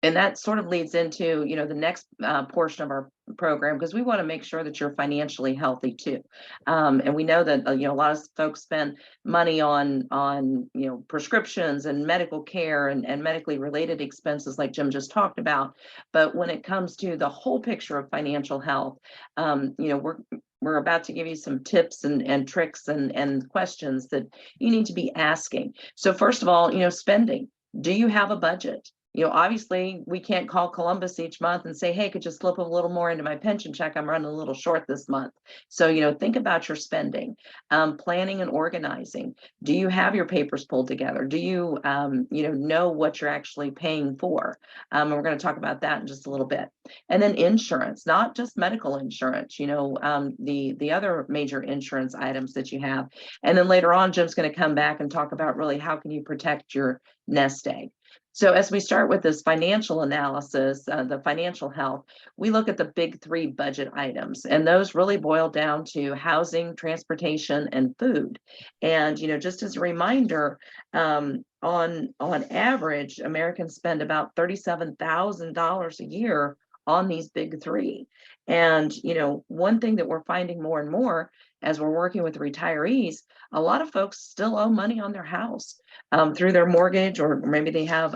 and that sort of leads into, the next portion of our program, because we want to make sure that you're financially healthy too. And we know that, a lot of folks spend money on prescriptions and medical care and medically related expenses like Jim just talked about. But when it comes to the whole picture of financial health, we're about to give you some tips and tricks and questions that you need to be asking. So first of all, spending. Do you have a budget? Obviously we can't call Columbus each month and say, hey, could you slip a little more into my pension check? I'm running a little short this month. So, think about your spending, planning and organizing. Do you have your papers pulled together? Do you, know what you're actually paying for? And we're going to talk about that in just a little bit. And then insurance, not just medical insurance, the other major insurance items that you have. And then later on, Jim's going to come back and talk about really how can you protect your nest egg. So as we start with this financial analysis, the financial health, we look at the big 3 budget items, and those really boil down to housing, transportation, and food. And, just as a reminder, on average, Americans spend about $37,000 a year on these big 3. And, one thing that we're finding more and more as we're working with retirees, a lot of folks still owe money on their house through their mortgage, or maybe they have,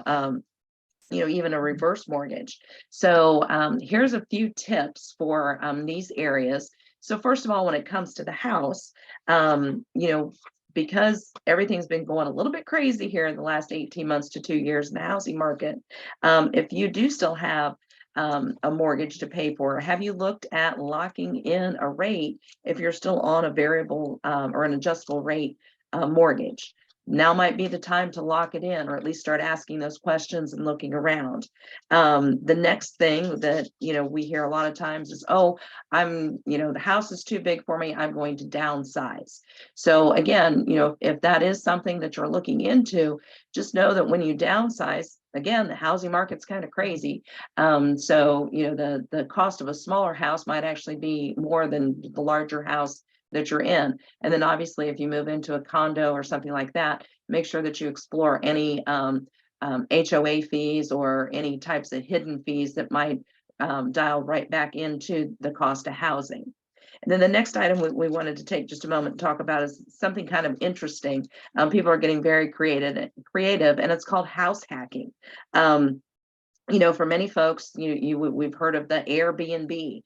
even a reverse mortgage. So here's a few tips for these areas. So first of all, when it comes to the house, because everything's been going a little bit crazy here in the last 18 months to 2 years in the housing market, if you do still have a mortgage to pay for, have you looked at locking in a rate if you're still on a variable or an adjustable rate mortgage? Now might be the time to lock it in, or at least start asking those questions and looking around. The next thing that, we hear a lot of times is, oh, the house is too big for me, I'm going to downsize. So again, if that is something that you're looking into, just know that when you downsize, again, the housing market's kind of crazy. So, the cost of a smaller house might actually be more than the larger house that you're in. And then obviously, if you move into a condo or something like that, make sure that you explore any HOA fees or any types of hidden fees that might dial right back into the cost of housing. And then the next item we wanted to take just a moment and talk about is something kind of interesting. People are getting very creative, and it's called house hacking. For many folks, we've heard of the Airbnb.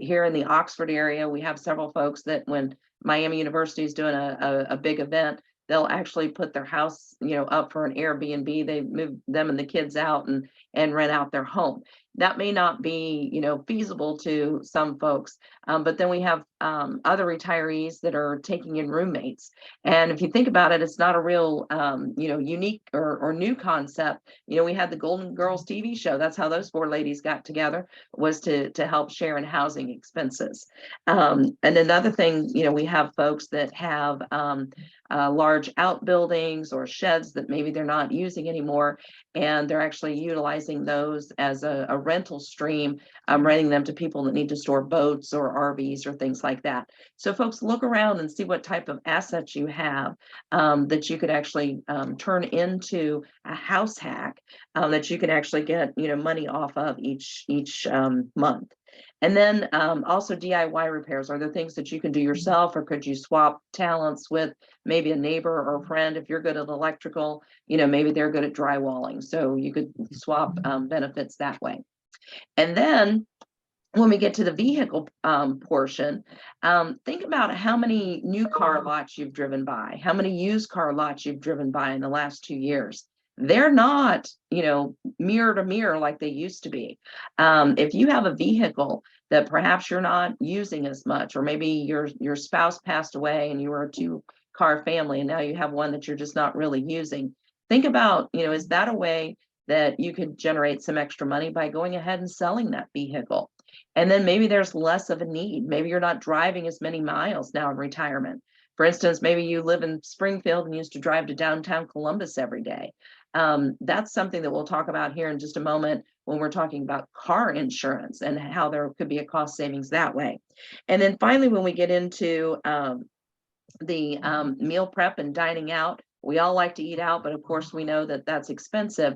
Here in the Oxford area, we have several folks that when Miami University is doing a big event, they'll actually put their house, up for an Airbnb. They move them and the kids out and rent out their home. That may not be, feasible to some folks, but then we have other retirees that are taking in roommates. And if you think about it, it's not a real, unique or new concept. We had the Golden Girls TV show. That's how those four ladies got together, was to help share in housing expenses. And another thing, we have folks that have large outbuildings or sheds that maybe they're not using anymore, and they're actually utilizing those as a rental stream, renting them to people that need to store boats or RVs or things like that. So folks, look around and see what type of assets you have that you could actually turn into a house hack that you can actually get money off of each month. And then also DIY repairs. Are there things that you can do yourself, or could you swap talents with maybe a neighbor or a friend? If you're good at electrical, maybe they're good at drywalling. So you could swap benefits that way. And then when we get to the vehicle portion, think about how many new car lots you've driven by, how many used car lots you've driven by in the last 2 years. They're not, mirror to mirror like they used to be. If you have a vehicle that perhaps you're not using as much, or maybe your spouse passed away and you were a 2-car family and now you have one that you're just not really using, think about, is that a way that you could generate some extra money by going ahead and selling that vehicle? And then maybe there's less of a need. Maybe you're not driving as many miles now in retirement. For instance, maybe you live in Springfield and used to drive to downtown Columbus every day. That's something that we'll talk about here in just a moment when we're talking about car insurance and how there could be a cost savings that way. And then finally, when we get into the meal prep and dining out, we all like to eat out, but of course we know that that's expensive.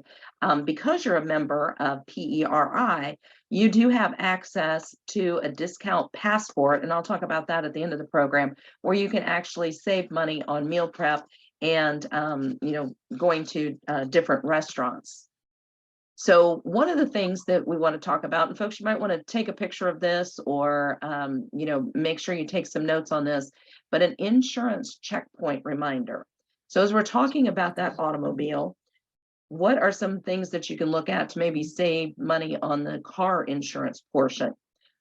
Because you're a member of PERI, you do have access to a discount passport, and I'll talk about that at the end of the program, where you can actually save money on meal prep and going to different restaurants. So one of the things that we want to talk about, and folks, you might want to take a picture of this, or make sure you take some notes on this, but an insurance checkpoint reminder. So as we're talking about that automobile, what are some things that you can look at to maybe save money on the car insurance portion?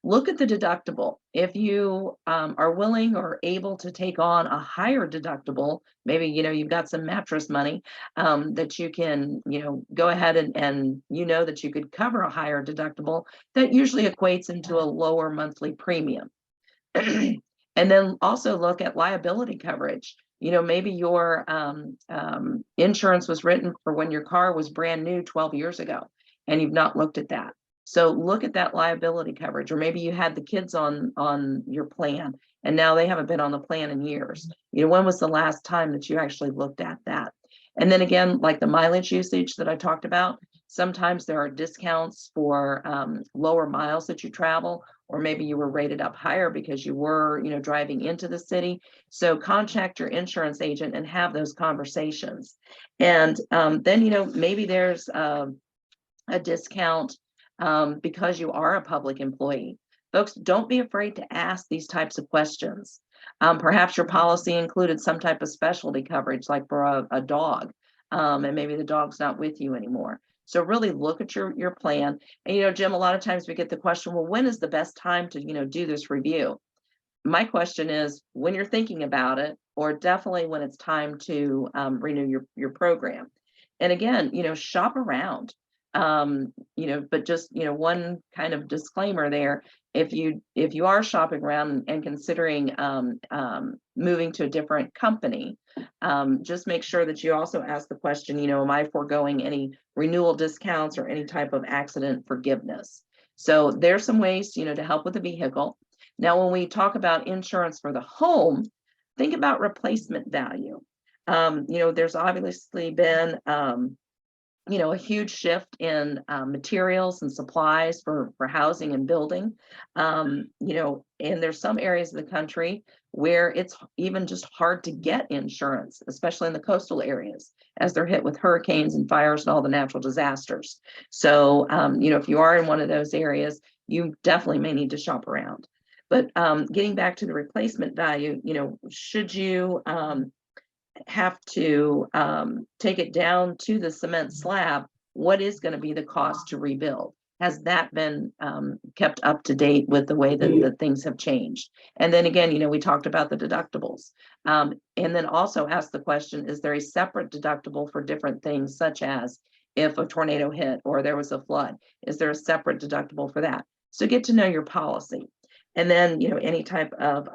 Look at the deductible. If you are willing or able to take on a higher deductible, maybe you've got some mattress money that you can go ahead and that you could cover a higher deductible, that usually equates into a lower monthly premium. And then also look at liability coverage. Maybe your insurance was written for when your car was brand new 12 years ago, and you've not looked at that. So look at that liability coverage. Or maybe you had the kids on your plan and now they haven't been on the plan in years. When was the last time that you actually looked at that? And then again, like the mileage usage that I talked about, sometimes there are discounts for lower miles that you travel, or maybe you were rated up higher because you were, driving into the city. So contact your insurance agent and have those conversations. And then, maybe there's a discount because you are a public employee. Folks, don't be afraid to ask these types of questions. Perhaps your policy included some type of specialty coverage, like for a dog, and maybe the dog's not with you anymore. So really look at your plan. And, Jim, a lot of times we get the question, well, when is the best time to, do this review? My question is when you're thinking about it, or definitely when it's time to renew your program. And again, shop around. But just one kind of disclaimer there: if you are shopping around and considering moving to a different company, just make sure that you also ask the question, am I foregoing any renewal discounts or any type of accident forgiveness? So there's some ways to help with the vehicle. Now, when we talk about insurance for the home, think about replacement value. There's obviously been a huge shift in materials and supplies for housing and building. And there's some areas of the country where it's even just hard to get insurance, especially in the coastal areas, as they're hit with hurricanes and fires and all the natural disasters. So, if you are in one of those areas, you definitely may need to shop around. But getting back to the replacement value, should you have to take it down to the cement slab, what is going to be the cost to rebuild? Has that been kept up to date with the way that things have changed? And then again, we talked about the deductibles. And then also ask the question, is there a separate deductible for different things, such as if a tornado hit or there was a flood? Is there a separate deductible for that? So get to know your policy. And then, any type of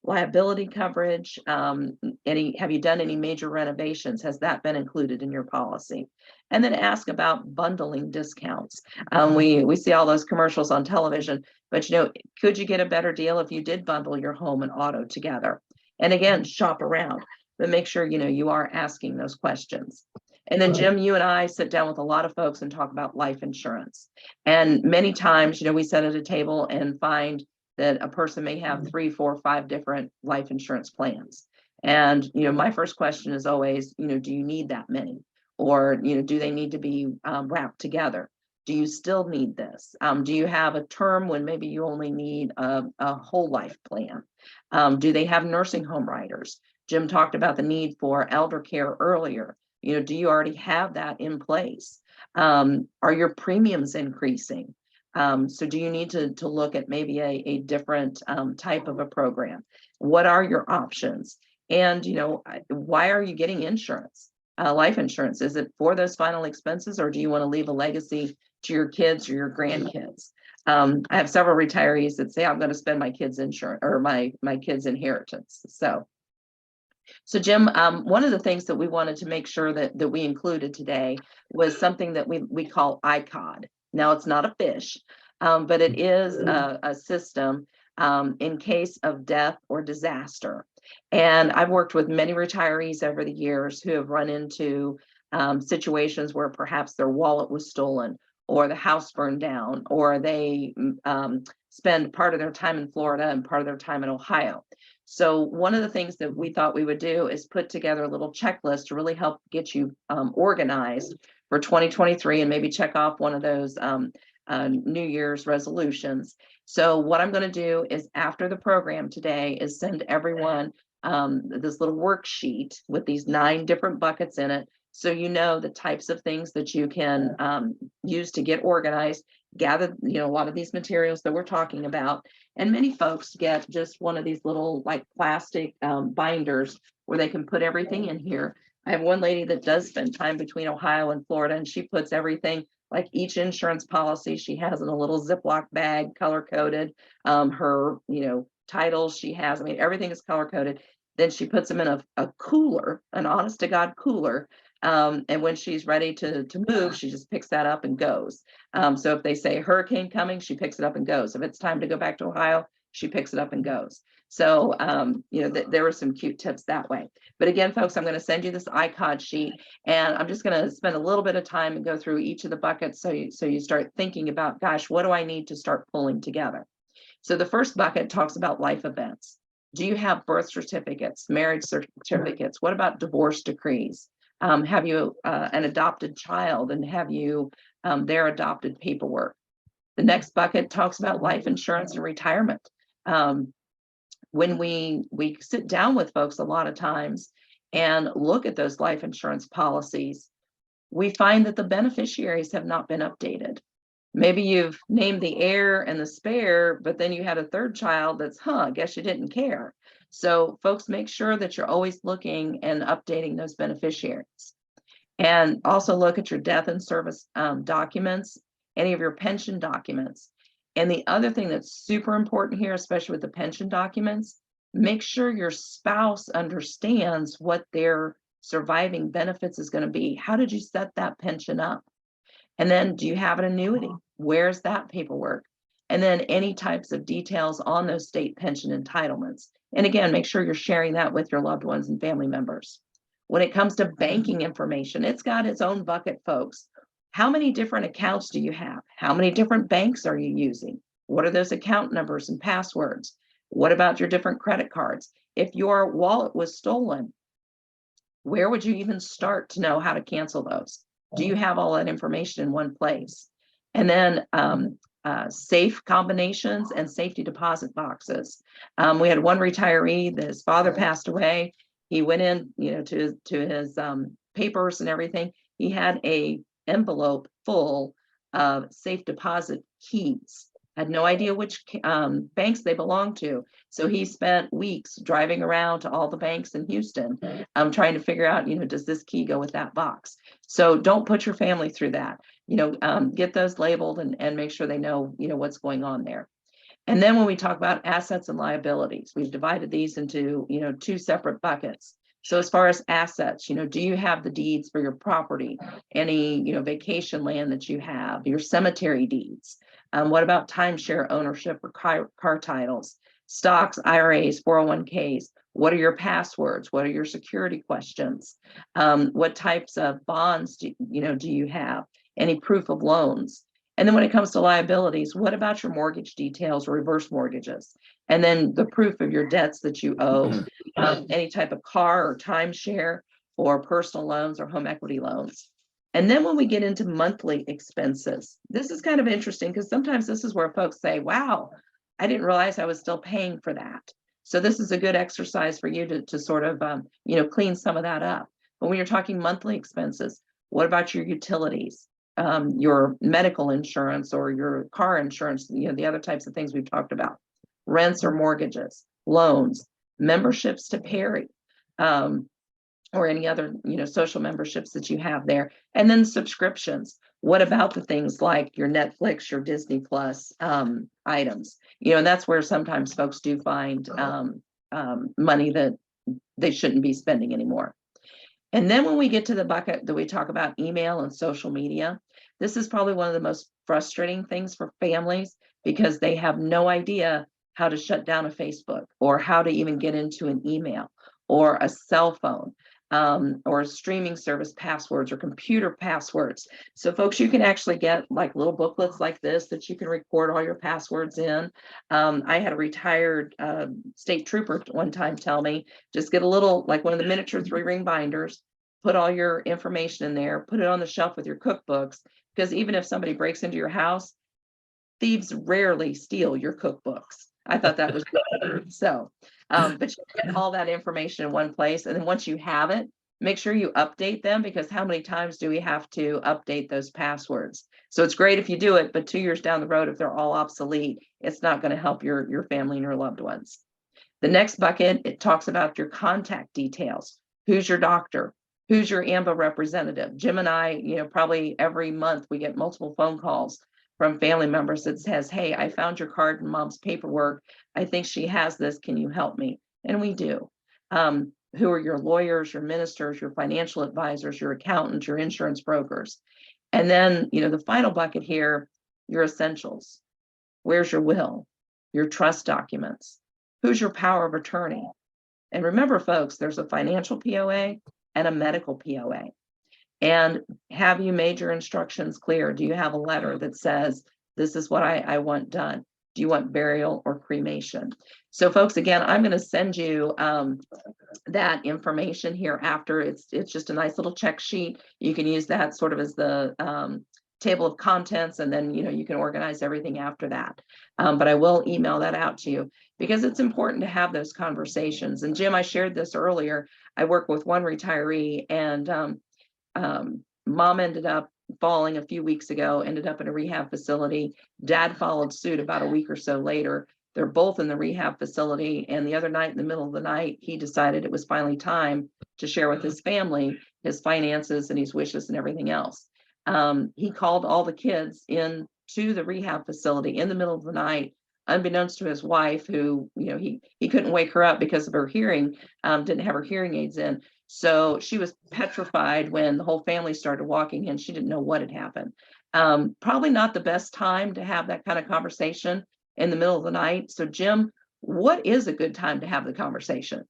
liability coverage, have you done any major renovations? Has that been included in your policy? And then ask about bundling discounts. We see all those commercials on television, but could you get a better deal if you did bundle your home and auto together? And again, shop around, but make sure you are asking those questions. And then Jim, you and I sit down with a lot of folks and talk about life insurance. And many times, we sit at a table and find that a person may have 3, 4, 5 different life insurance plans. And, my first question is always, do you need that many? Or, do they need to be wrapped together? Do you still need this? Do you have a term when maybe you only need a whole life plan? Do they have nursing home riders? Jim talked about the need for elder care earlier. Do you already have that in place? Are your premiums increasing? So do you need to look at maybe a different type of a program? What are your options? And, why are you getting insurance, life insurance? Is it for those final expenses, or do you want to leave a legacy to your kids or your grandkids? I have several retirees that say, I'm going to spend my kids' insurance or my kids' inheritance. So Jim, one of the things that we wanted to make sure that we included today was something that we call ICOD. Now, it's not a fish, but it is a system in case of death or disaster. And I've worked with many retirees over the years who have run into situations where perhaps their wallet was stolen, or the house burned down, or they spend part of their time in Florida and part of their time in Ohio. So one of the things that we thought we would do is put together a little checklist to really help get you organized for 2023, and maybe check off one of those New Year's resolutions. So what I'm going to do is, after the program today, is send everyone this little worksheet with these 9 different buckets in it. So the types of things that you can use to get organized, gather, a lot of these materials that we're talking about. And many folks get just one of these little plastic binders where they can put everything in here. I have one lady that does spend time between Ohio and Florida, and she puts everything, like each insurance policy she has, in a little Ziploc bag, color coded. Her, titles she has, everything is color coded. Then she puts them in a cooler, an honest to God cooler. And when she's ready to move, she just picks that up and goes. So if they say hurricane coming, she picks it up and goes. If it's time to go back to Ohio, she picks it up and goes. So, there were some cute tips that way. But again, folks, I'm going to send you this ICOD sheet, and I'm just going to spend a little bit of time and go through each of the buckets. So you start thinking about, gosh, what do I need to start pulling together? So the first bucket talks about life events. Do you have birth certificates, marriage certificates? What about divorce decrees? Have you an adopted child, and have you their adopted paperwork? The next bucket talks about life insurance and retirement. When we sit down with folks a lot of times and look at those life insurance policies, we find that the beneficiaries have not been updated. Maybe you've named the heir and the spare, but then you had a third child that's, I guess you didn't care. So folks, make sure that you're always looking and updating those beneficiaries. And also look at your death and service documents, any of your pension documents. And the other thing that's super important here, especially with the pension documents, make sure your spouse understands what their surviving benefits is going to be. How did you set that pension up? And then, do you have an annuity? Where's that paperwork? And then any types of details on those state pension entitlements. And again, make sure you're sharing that with your loved ones and family members. When it comes to banking information, it's got its own bucket, folks. How many different accounts do you have? How many different banks are you using? What are those account numbers and passwords? What about your different credit cards? If your wallet was stolen, where would you even start to know how to cancel those? Do you have all that information in one place? And then safe combinations and safety deposit boxes. We had one retiree, his father passed away. He went in, to his papers and everything. He had a envelope full of safe deposit keys. Had no idea which banks they belonged to. So he spent weeks driving around to all the banks in Houston, trying to figure out, does this key go with that box? So don't put your family through that. Get those labeled and make sure they know, what's going on there. And then when we talk about assets and liabilities, we've divided these into, two separate buckets. So as far as assets, do you have the deeds for your property, any, vacation land that you have, your cemetery deeds? What about timeshare ownership or car titles, stocks, IRAs, 401ks? What are your passwords? What are your security questions? What types of bonds do you have? Any proof of loans? And then when it comes to liabilities, what about your mortgage details or reverse mortgages? And then the proof of your debts that you owe, any type of car or timeshare or personal loans or home equity loans. And then when we get into monthly expenses, this is kind of interesting because sometimes this is where folks say, wow, I didn't realize I was still paying for that. So this is a good exercise for you to sort of, clean some of that up. But when you're talking monthly expenses, what about your utilities, your medical insurance or your car insurance, the other types of things we've talked about, rents or mortgages, loans, memberships to PERI, or any other, social memberships that you have there. And then subscriptions. What about the things like your Netflix, your Disney Plus items? And that's where sometimes folks do find money that they shouldn't be spending anymore. And then when we get to the bucket that we talk about email and social media, this is probably one of the most frustrating things for families because they have no idea how to shut down a Facebook or how to even get into an email or a cell phone. Or streaming service passwords or computer passwords. So folks, you can actually get like little booklets like this that you can record all your passwords in. I had a retired state trooper one time tell me, just get a little, like one of the miniature 3-ring binders, put all your information in there, put it on the shelf with your cookbooks, because even if somebody breaks into your house, thieves rarely steal your cookbooks. I thought that was good. So, but you get all that information in one place. And then once you have it, make sure you update them, because how many times do we have to update those passwords? So it's great if you do it, but 2 years down the road, if they're all obsolete, it's not going to help your family and your loved ones. The next bucket, it talks about your contact details. Who's your doctor? Who's your AMBA representative? Jim and I, probably every month we get multiple phone calls from family members that says, hey, I found your card in mom's paperwork. I think she has this. Can you help me? And we do. Who are your lawyers, your ministers, your financial advisors, your accountants, your insurance brokers? And then, the final bucket here, your essentials. Where's your will? Your trust documents? Who's your power of attorney? And remember, folks, there's a financial POA and a medical POA. And have you made your instructions clear? Do you have a letter that says, this is what I want done? Do you want burial or cremation? So folks, again, I'm going to send you that information here after. It's just a nice little check sheet. You can use that sort of as the table of contents, and then you can organize everything after that. But I will email that out to you because it's important to have those conversations. And Jim, I shared this earlier. I work with one retiree, and mom ended up falling a few weeks ago, ended up in a rehab facility. Dad followed suit about a week or so later. They're both in the rehab facility. And the other night, in the middle of the night, he decided it was finally time to share with his family his finances and his wishes and everything else. He called all the kids in to the rehab facility in the middle of the night, unbeknownst to his wife, who, he couldn't wake her up because of her hearing, didn't have her hearing aids in. So she was petrified when the whole family started walking in. She didn't know what had happened. Probably not the best time to have that kind of conversation in the middle of the night. So Jim, what is a good time to have the conversation?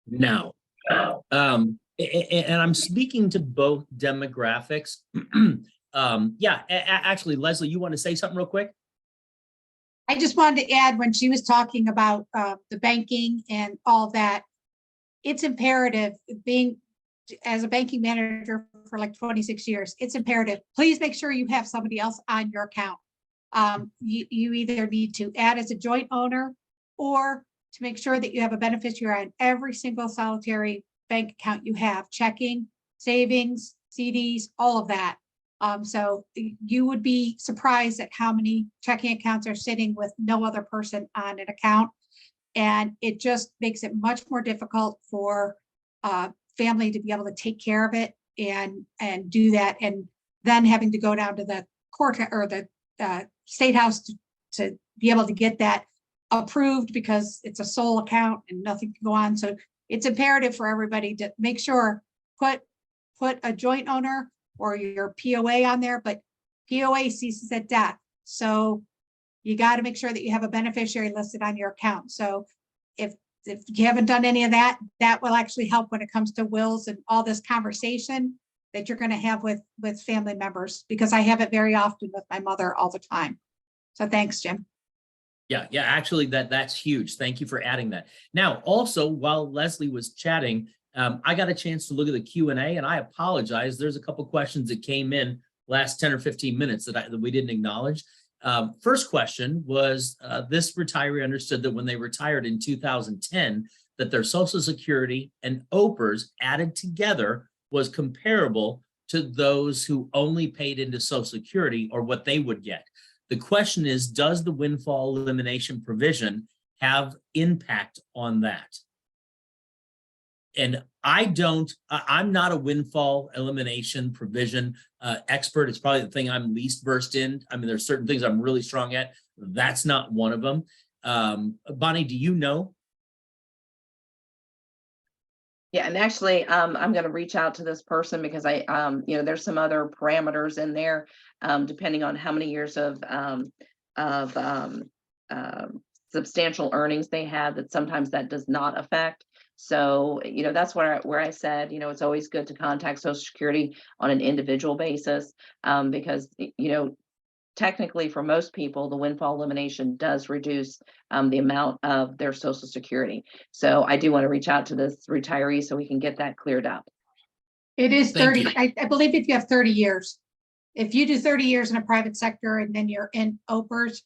Now, And I'm speaking to both demographics. Yeah, actually, Leslie, you want to say something real quick? I just wanted to add, when she was talking about the banking and all that, it's imperative, being as a banking manager for like 26 years, it's imperative. Please make sure you have somebody else on your account. You either need to add as a joint owner, or to make sure that you have a beneficiary on every single solitary bank account you have, checking, savings, CDs, all of that. So you would be surprised at how many checking accounts are sitting with no other person on an account. And it just makes it much more difficult for family to be able to take care of it and do that. And then having to go down to the court or the state house to be able to get that approved, because it's a sole account and nothing can go on. So it's imperative for everybody to make sure, put a joint owner or your POA on there, but POA ceases at death. So you got to make sure that you have a beneficiary listed on your account. So if you haven't done any of that, that will actually help when it comes to wills and all this conversation that you're going to have with family members, because I have it very often with my mother all the time. So thanks, Jim. Yeah, actually, that's huge. Thank you for adding that. Now, also, while Leslie was chatting, I got a chance to look at the Q&A, and I apologize. There's a couple questions that came in last 10 or 15 minutes that we didn't acknowledge. First question was, this retiree understood that when they retired in 2010, that their Social Security and OPERS added together was comparable to those who only paid into Social Security, or what they would get. The question is, does the windfall elimination provision have impact on that? And I'm not a windfall elimination provision expert. It's probably the thing I'm least versed in. I mean, there's certain things I'm really strong at. That's not one of them. Bonnie, do you know? Yeah, and actually, I'm going to reach out to this person, because there's some other parameters in there, depending on how many years of substantial earnings they have, that sometimes that does not affect. So, that's where I said, it's always good to contact Social Security on an individual basis, because, technically for most people, the windfall elimination does reduce the amount of their Social Security. So I do want to reach out to this retiree so we can get that cleared up. It is 30. I believe if you have 30 years, if you do 30 years in a private sector and then you're in OPERS,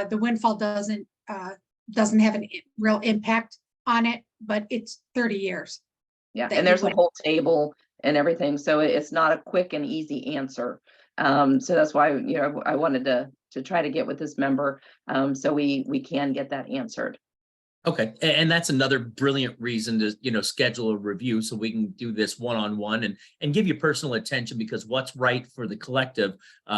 the windfall doesn't have a real impact on it, but it's 30 years. Yeah, and there's a whole table and everything. So it's not a quick and easy answer. So that's why, I wanted to try to get with this member, so we can get that answered. Okay, and that's another brilliant reason to schedule a review, so we can do this one-on-one and give you personal attention, because what's right for the collective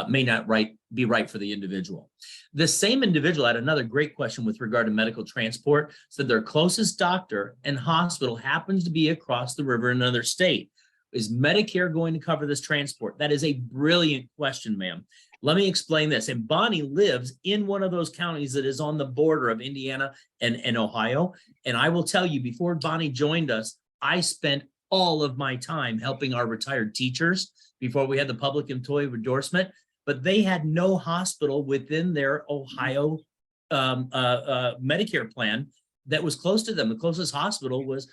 may not be right for the individual. The same individual had another great question with regard to medical transport. Said their closest doctor and hospital happens to be across the river in another state. Is Medicare going to cover this transport? That is a brilliant question, ma'am. Let me explain this. And Bonnie lives in one of those counties that is on the border of Indiana and Ohio. And I will tell you, before Bonnie joined us, I spent all of my time helping our retired teachers before we had the public employee endorsement, but they had no hospital within their Ohio Medicare plan that was close to them. The closest hospital was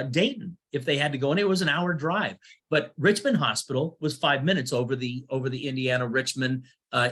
Dayton, if they had to go, and it was an hour drive. But Richmond Hospital was 5 minutes over the Indiana, Richmond,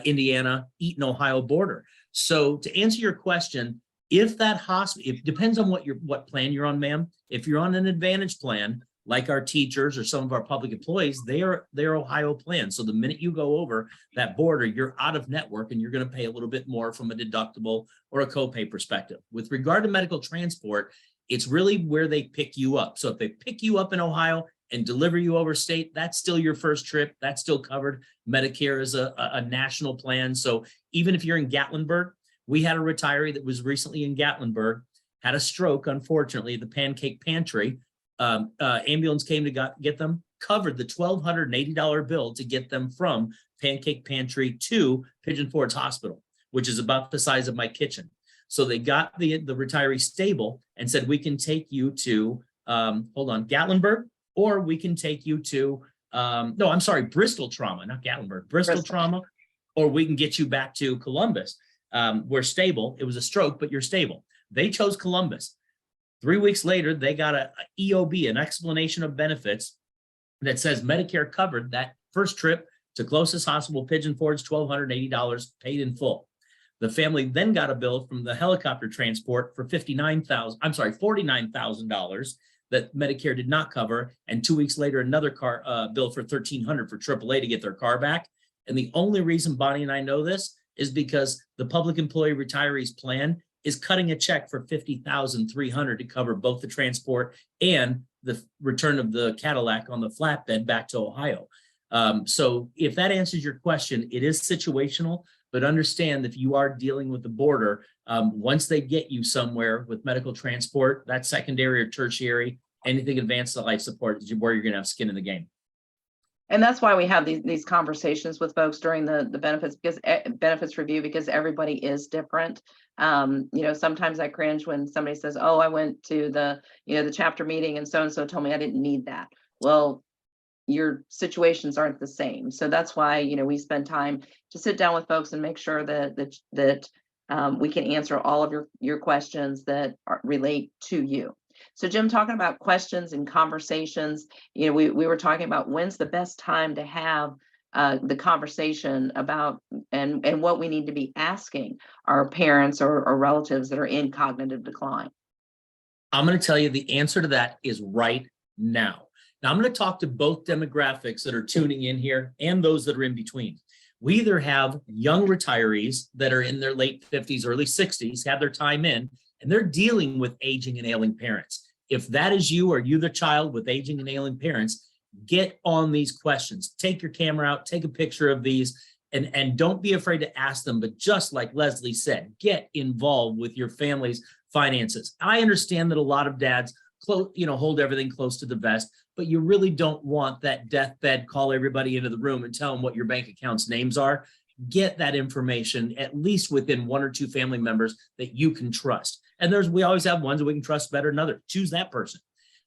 Indiana, Eaton, Ohio border. So to answer your question, if that hospital, it depends on what plan you're on, ma'am. If you're on an Advantage plan, like our teachers or some of our public employees, they're Ohio plans. So the minute you go over that border, you're out of network and you're going to pay a little bit more from a deductible or a copay perspective. With regard to medical transport, it's really where they pick you up. So if they pick you up in Ohio and deliver you over state, that's still your first trip. That's still covered. Medicare is a national plan. So even if you're in Gatlinburg, we had a retiree that was recently in Gatlinburg, had a stroke, unfortunately, at the Pancake Pantry. Ambulance came to get them, covered the $1,280 bill to get them from Pancake Pantry to Pigeon Forge Hospital, which is about the size of my kitchen. So they got the retiree stable and said, we can take you to hold on, Gatlinburg, or we can take you to, no, I'm sorry, Bristol Trauma, not Gatlinburg, Bristol Trauma, or we can get you back to Columbus. We're stable. It was a stroke, but you're stable. They chose Columbus. 3 weeks later, they got a EOB, an explanation of benefits that says Medicare covered that first trip to closest hospital, Pigeon Forge, $1,280 paid in full. The family then got a bill from the helicopter transport for $49,000 that Medicare did not cover. And 2 weeks later, another car bill for $1,300 for AAA to get their car back. And the only reason Bonnie and I know this is because the Public Employee Retirees Plan is cutting a check for $50,300 to cover both the transport and the return of the Cadillac on the flatbed back to Ohio. So if that answers your question, it is situational, but understand if you are dealing with the border, once they get you somewhere with medical transport, that's secondary or tertiary, anything advanced to life support is where you're going to have skin in the game. And that's why we have these conversations with folks during the benefits, because benefits review, because everybody is different. Sometimes I cringe when somebody says, oh, I went to the chapter meeting and so told me I didn't need that. Well, your situations aren't the same. So that's why, we spend time to sit down with folks and make sure that we can answer all of your questions that relate to you. So Jim, talking about questions and conversations, we were talking about when's the best time to have the conversation about and what we need to be asking our parents or relatives that are in cognitive decline. I'm going to tell you the answer to that is right now. Now I'm going to talk to both demographics that are tuning in here and those that are in between. We either have young retirees that are in their late 50s, early 60s, have their time in, and they're dealing with aging and ailing parents. If that is you or you the child with aging and ailing parents, get on these questions. Take your camera out, take a picture of these, and don't be afraid to ask them. But just like Leslie said, get involved with your family's finances. I understand that a lot of dads hold everything close to the vest, but you really don't want that deathbed, call everybody into the room and tell them what your bank account's names are. Get that information at least within one or two family members that you can trust. And we always have ones that we can trust better than others. Choose that person.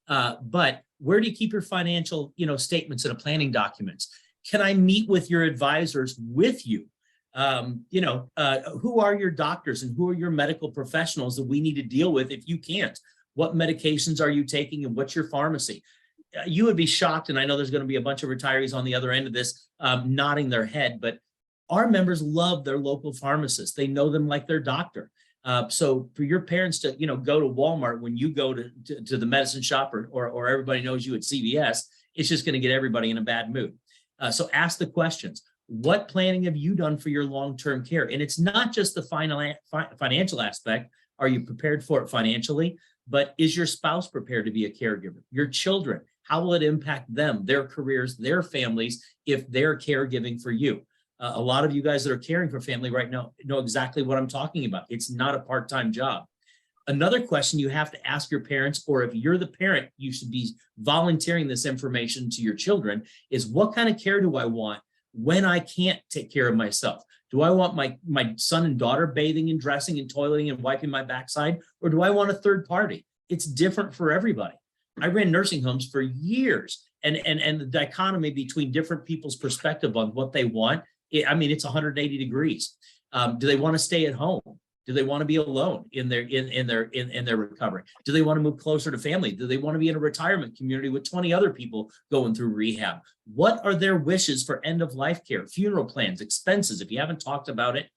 But where do you keep your financial, statements and planning documents? Can I meet with your advisors with you? Who are your doctors and who are your medical professionals that we need to deal with if you can't? What medications are you taking and what's your pharmacy? You would be shocked, and I know there's going to be a bunch of retirees on the other end of this nodding their head, but our members love their local pharmacists. They know them like their doctor. So for your parents to, go to Walmart when you go to the medicine shop or everybody knows you at CVS, it's just going to get everybody in a bad mood. So ask the questions. What planning have you done for your long-term care? And it's not just the financial aspect. Are you prepared for it financially? But is your spouse prepared to be a caregiver? Your children, how will it impact them, their careers, their families, if they're caregiving for you? A lot of you guys that are caring for family right now know exactly what I'm talking about. It's not a part-time job. Another question you have to ask your parents, or if you're the parent, you should be volunteering this information to your children, is what kind of care do I want when I can't take care of myself? Do I want my son and daughter bathing and dressing and toileting and wiping my backside, or do I want a third party? It's different for everybody. I ran nursing homes for years, and the dichotomy between different people's perspective on what they want, it's 180 degrees. Do they want to stay at home? Do they want to be alone in their recovery? Do they want to move closer to family? Do they want to be in a retirement community with 20 other people going through rehab? What are their wishes for end of life care, funeral plans, expenses? If you haven't talked about it,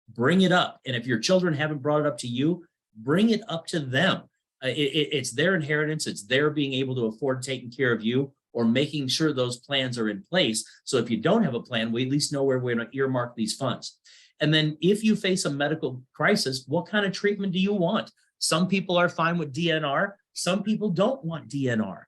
bring it up. And if your children haven't brought it up to you, bring it up to them. It's their inheritance. It's their being able to afford taking care of you, or making sure those plans are in place. So if you don't have a plan, we at least know where we're going to earmark these funds. And then if you face a medical crisis, what kind of treatment do you want? Some people are fine with DNR. Some people don't want DNR.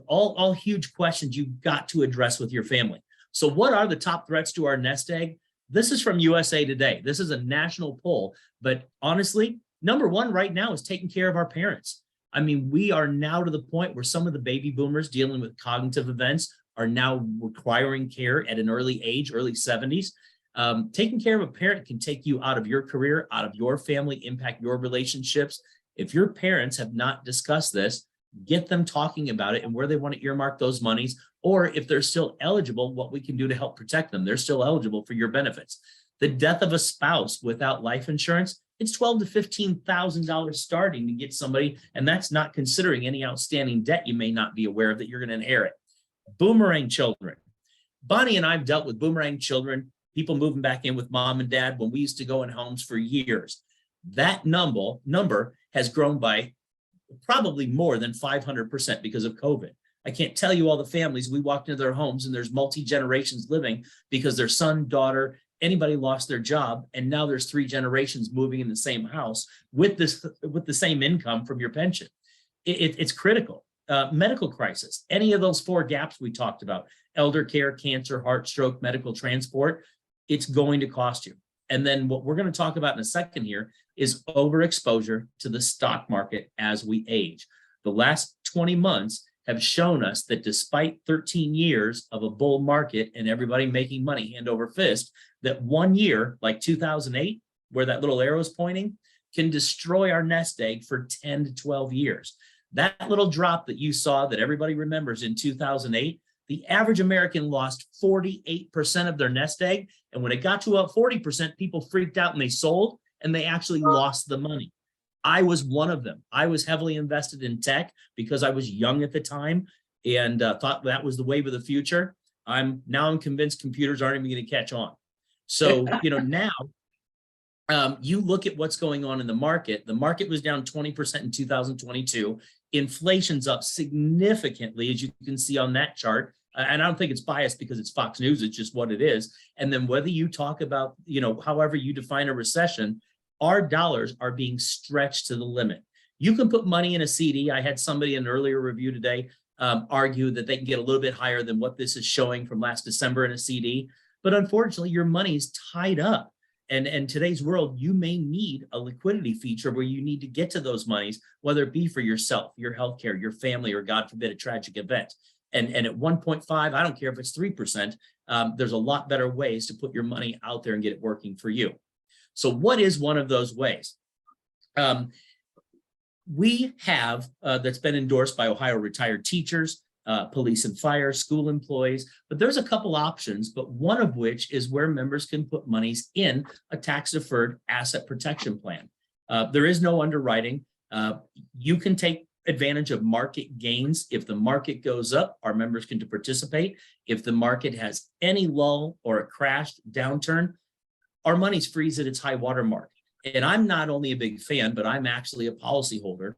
All huge questions you've got to address with your family. So what are the top threats to our nest egg? This is from USA Today. This is a national poll, but honestly, number one right now is taking care of our parents. We are now to the point where some of the baby boomers dealing with cognitive events are now requiring care at an early age, early 70s. Taking care of a parent can take you out of your career, out of your family, impact your relationships. If your parents have not discussed this, get them talking about it and where they want to earmark those monies, or if they're still eligible, what we can do to help protect them. They're still eligible for your benefits. The death of a spouse without life insurance, it's $12,000 to $15,000 starting to get somebody, and that's not considering any outstanding debt you may not be aware of that you're going to inherit. Boomerang children. Bonnie and I have dealt with boomerang children, people moving back in with mom and dad when we used to go in homes for years. That number has grown by probably more than 500% because of COVID. I can't tell you all the families we walked into their homes and there's multi-generations living because their son, daughter, anybody lost their job, and now there's 3 generations moving in the same house with the same income from your pension. It's critical. Medical crisis, any of those 4 gaps we talked about, elder care, cancer, heart, stroke, medical transport, it's going to cost you. And then what we're going to talk about in a second here is overexposure to the stock market as we age. The last 20 months have shown us that despite 13 years of a bull market and everybody making money hand over fist, that 1 year, like 2008, where that little arrow is pointing, can destroy our nest egg for 10 to 12 years. That little drop that you saw that everybody remembers in 2008, the average American lost 48% of their nest egg. And when it got to about 40%, people freaked out and they sold, and they actually lost the money. I was one of them. I was heavily invested in tech because I was young at the time and thought that was the wave of the future. I'm convinced computers aren't even going to catch on. So, now you look at what's going on in the market. The market was down 20% in 2022. Inflation's up significantly, as you can see on that chart. And I don't think it's biased because it's Fox News. It's just what it is. And then whether you talk about, however you define a recession, our dollars are being stretched to the limit. You can put money in a CD. I had somebody in an earlier review today argue that they can get a little bit higher than what this is showing from last December in a CD. But unfortunately, your money's tied up. And in today's world, you may need a liquidity feature where you need to get to those monies, whether it be for yourself, your healthcare, your family, or God forbid, a tragic event. And at 1.5, I don't care if it's 3%, there's a lot better ways to put your money out there and get it working for you. So what is one of those ways? We have, that's been endorsed by Ohio retired teachers, police and fire, school employees, but there's a couple options, but one of which is where members can put monies in a tax-deferred asset protection plan. There is no underwriting. You can take advantage of market gains. If the market goes up, our members can participate. If the market has any lull or a crashed downturn, our money's freeze at its high water mark. And I'm not only a big fan, but I'm actually a policyholder.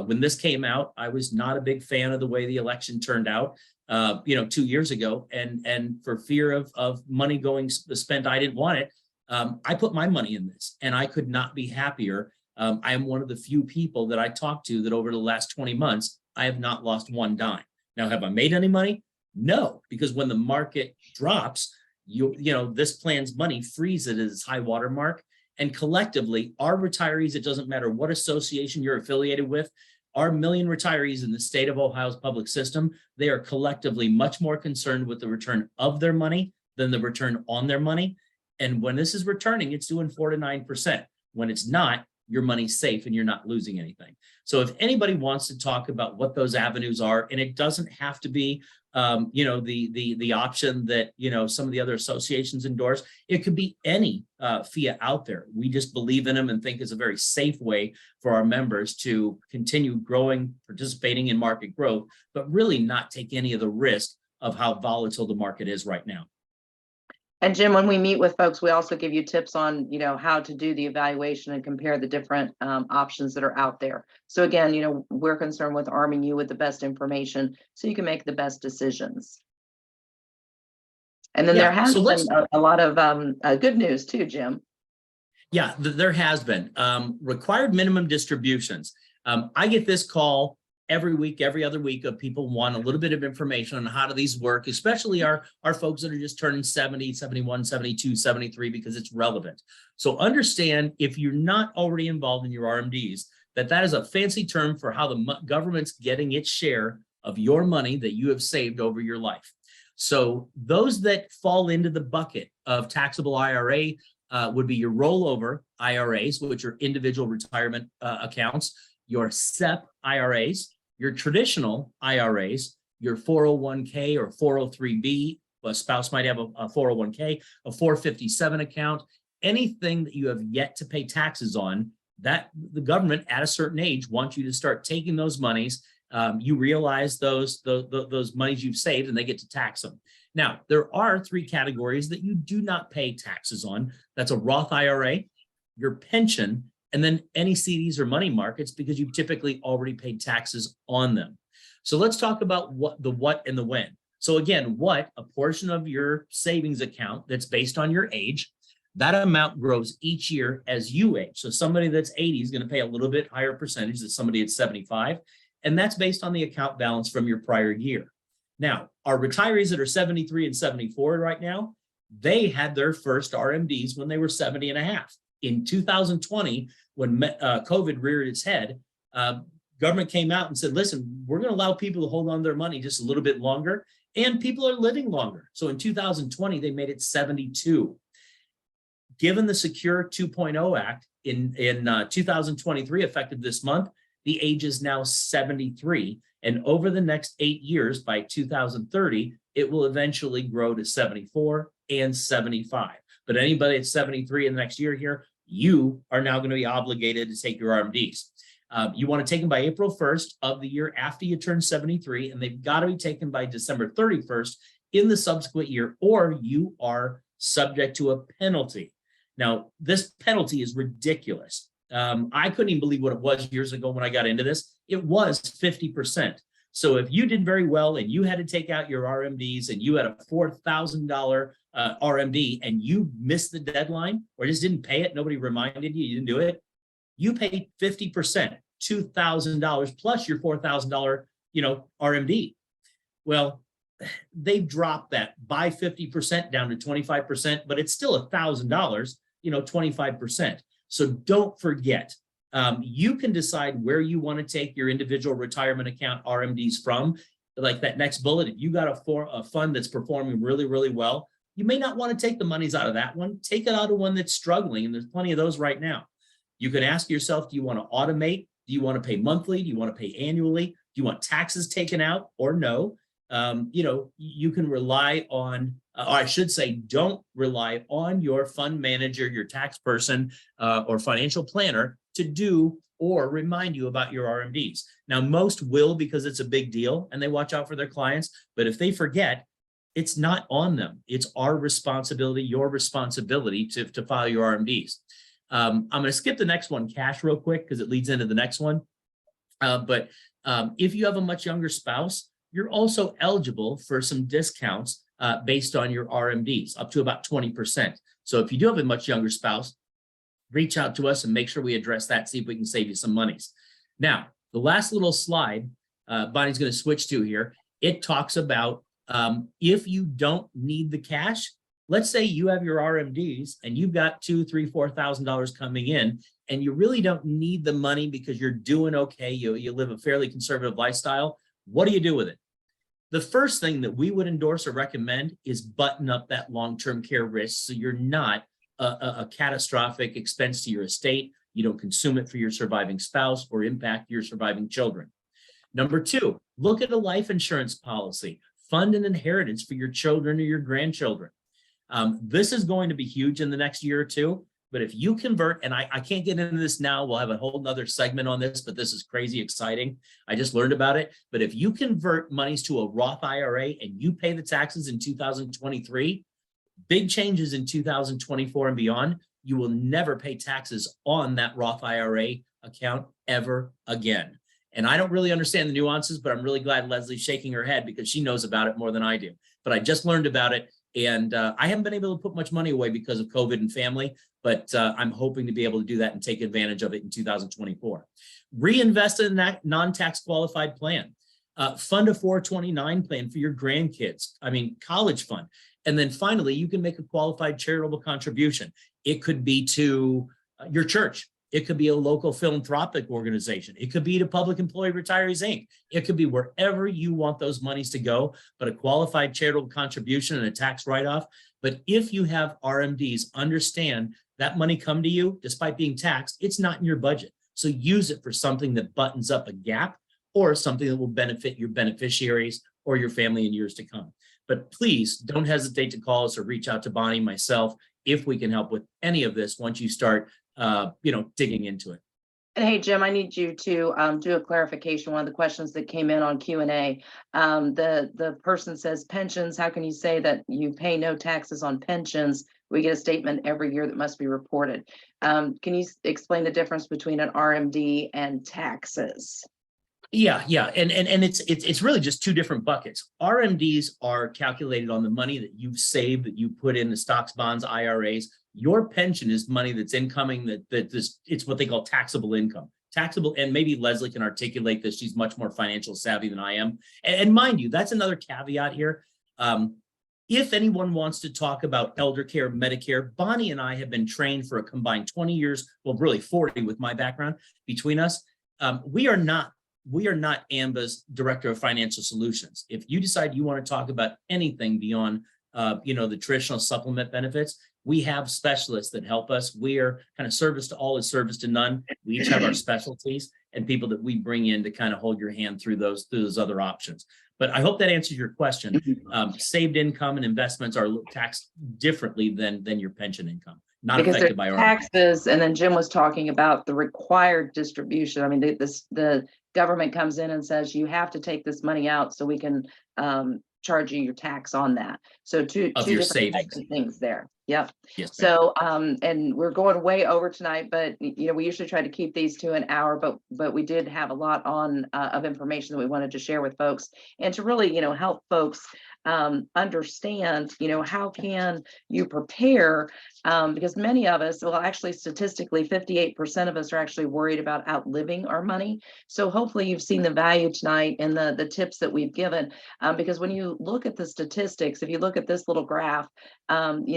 When this came out, I was not a big fan of the way the election turned out, 2 years ago. And for fear of money going spent, I didn't want it. I put my money in this, and I could not be happier. I am one of the few people that I talked to that over the last 20 months, I have not lost one dime. Now, have I made any money? No, because when the market drops, this plan's money freezes at its high water mark. And collectively, our retirees, it doesn't matter what association you're affiliated with, our million retirees in the state of Ohio's public system, they are collectively much more concerned with the return of their money than the return on their money. And when this is returning, it's doing 4 to 9%. When it's not, your money's safe and you're not losing anything. So if anybody wants to talk about what those avenues are, and it doesn't have to be, the option that, some of the other associations endorse, it could be any FIA out there. We just believe in them and think it's a very safe way for our members to continue growing, participating in market growth, but really not take any of the risk of how volatile the market is right now. And Jim, when we meet with folks, we also give you tips on, how to do the evaluation and compare the different options that are out there. So again, we're concerned with arming you with the best information so you can make the best decisions. And then there has been a lot of good news too, Jim. Yeah, there has been required minimum distributions. I get this call every week, every other week, of people want a little bit of information on how do these work, especially our folks that are just turning 70, 71, 72, 73, because it's relevant. So understand, if you're not already involved in your RMDs, that is a fancy term for how the government's getting its share of your money that you have saved over your life. So those that fall into the bucket of taxable IRA would be your rollover IRAs, which are individual retirement accounts, your SEP IRAs, Your traditional IRAs, your 401k or 403b, a spouse might have a 401k, a 457 account, anything that you have yet to pay taxes on, that the government at a certain age wants you to start taking those monies. You realize those monies you've saved and they get to tax them. Now, there are three categories that you do not pay taxes on. That's a Roth IRA, your pension, and then any CDs or money markets, because you've typically already paid taxes on them. So let's talk about what and the when. So again, a portion of your savings account that's based on your age, that amount grows each year as you age. So somebody that's 80 is going to pay a little bit higher percentage than somebody at 75. And that's based on the account balance from your prior year. Now, our retirees that are 73 and 74 right now, they had their first RMDs when they were 70 and a half. In 2020, when COVID reared its head, government came out and said, listen, we're going to allow people to hold on to their money just a little bit longer, and people are living longer. So in 2020, they made it 72. Given the Secure 2.0 Act in 2023, effective this month, the age is now 73. And over the next 8 years, by 2030, it will eventually grow to 74 and 75. But anybody at 73 in the next year here, you are now going to be obligated to take your RMDs. You want to take them by April 1st of the year after you turn 73, and they've got to be taken by December 31st in the subsequent year, or you are subject to a penalty. Now, this penalty is ridiculous. I couldn't even believe what it was years ago when I got into this. It was 50%. So if you did very well and you had to take out your RMDs and you had a $4,000 RMD and you missed the deadline or just didn't pay it, nobody reminded you, you didn't do it, you paid 50%, $2,000 plus your $4,000, RMD. Well, they've dropped that by 50% down to 25%, but it's still $1,000, 25%. So don't forget, you can decide where you want to take your individual retirement account RMDs from. Like that next bullet, if you got a fund that's performing really, really well, you may not want to take the monies out of that one. Take it out of one that's struggling, and there's plenty of those right now. You can ask yourself, do you want to automate? Do you want to pay monthly? Do you want to pay annually? Do you want taxes taken out or no? You can rely on, or I should say, don't rely on your fund manager, your tax person, or financial planner to do or remind you about your RMDs. Now, most will because it's a big deal and they watch out for their clients. But if they forget, it's not on them. It's our responsibility, your responsibility to file your RMDs. I'm going to skip the next one, cash, real quick, because it leads into the next one. But if you have a much younger spouse, you're also eligible for some discounts based on your RMDs, up to about 20%. So if you do have a much younger spouse, reach out to us and make sure we address that, see if we can save you some monies. Now, the last little slide Bonnie's going to switch to here, it talks about if you don't need the cash, let's say you have your RMDs and you've got $2,000, $3,000, $4,000 coming in, and you really don't need the money because you're doing okay. You live a fairly conservative lifestyle. What do you do with it? The first thing that we would endorse or recommend is button up that long-term care risk so you're not a catastrophic expense to your estate. You don't consume it for your surviving spouse or impact your surviving children. Number two, look at a life insurance policy. Fund an inheritance for your children or your grandchildren. This is going to be huge in the next year or two. But if you convert, and I can't get into this now, we'll have a whole nother segment on this, but this is crazy exciting. I just learned about it. But if you convert monies to a Roth IRA and you pay the taxes in 2023, big changes in 2024 and beyond, you will never pay taxes on that Roth IRA account ever again. And I don't really understand the nuances, but I'm really glad Leslie's shaking her head because she knows about it more than I do. But I just learned about it. And I haven't been able to put much money away because of COVID and family, but I'm hoping to be able to do that and take advantage of it in 2024. Reinvest in that non-tax qualified plan. Fund a 429 plan for your grandkids. College fund. And then finally, you can make a qualified charitable contribution. It could be to your church. It could be a local philanthropic organization. It could be to Public Employee Retirees, Inc. It could be wherever you want those monies to go, but a qualified charitable contribution and a tax write-off. But if you have RMDs, understand that money come to you, despite being taxed, it's not in your budget. So use it for something that buttons up a gap or something that will benefit your beneficiaries or your family in years to come. But please don't hesitate to call us or reach out to Bonnie, myself, if we can help with any of this once you start, digging into it. And hey, Jim, I need you to do a clarification. One of the questions that came in on Q&A, the person says pensions. How can you say that you pay no taxes on pensions? We get a statement every year that must be reported. Can you explain the difference between an RMD and taxes? Yeah, and it's really just two different buckets. RMDs are calculated on the money that you've saved, that you put in the stocks, bonds, IRAs. Your pension is money that's incoming, it's what they call taxable income. Taxable, and maybe Leslie can articulate this. She's much more financial savvy than I am. And mind you, that's another caveat here. If anyone wants to talk about elder care, Medicare, Bonnie and I have been trained for a combined 20 years, well, really 40 with my background between us. We are not AMBA's Director of Financial Solutions. If you decide you want to talk about anything beyond, the traditional supplement benefits, we have specialists that help us. We are kind of service to all is service to none. We each have our specialties and people that we bring in to kind of hold your hand through those other options. But I hope that answers your question. Saved income and investments are taxed differently than your pension income. Not Because affected by there's our taxes, and then Jim was talking about the required distribution. I mean, the government comes in and says you have to take this money out so we can charge you your tax on that. So two of your different savings. types of things there. Yep. Yes. So and we're going way over tonight, but we usually try to keep these to an hour, but we did have a lot on of information that we wanted to share with folks, and to really help folks understand how can you prepare, because many of us, well, actually statistically 58% of us are actually worried about outliving our money. So hopefully you've seen the value tonight in the tips that we've given, because when you look at the statistics, if you look at this little graph, and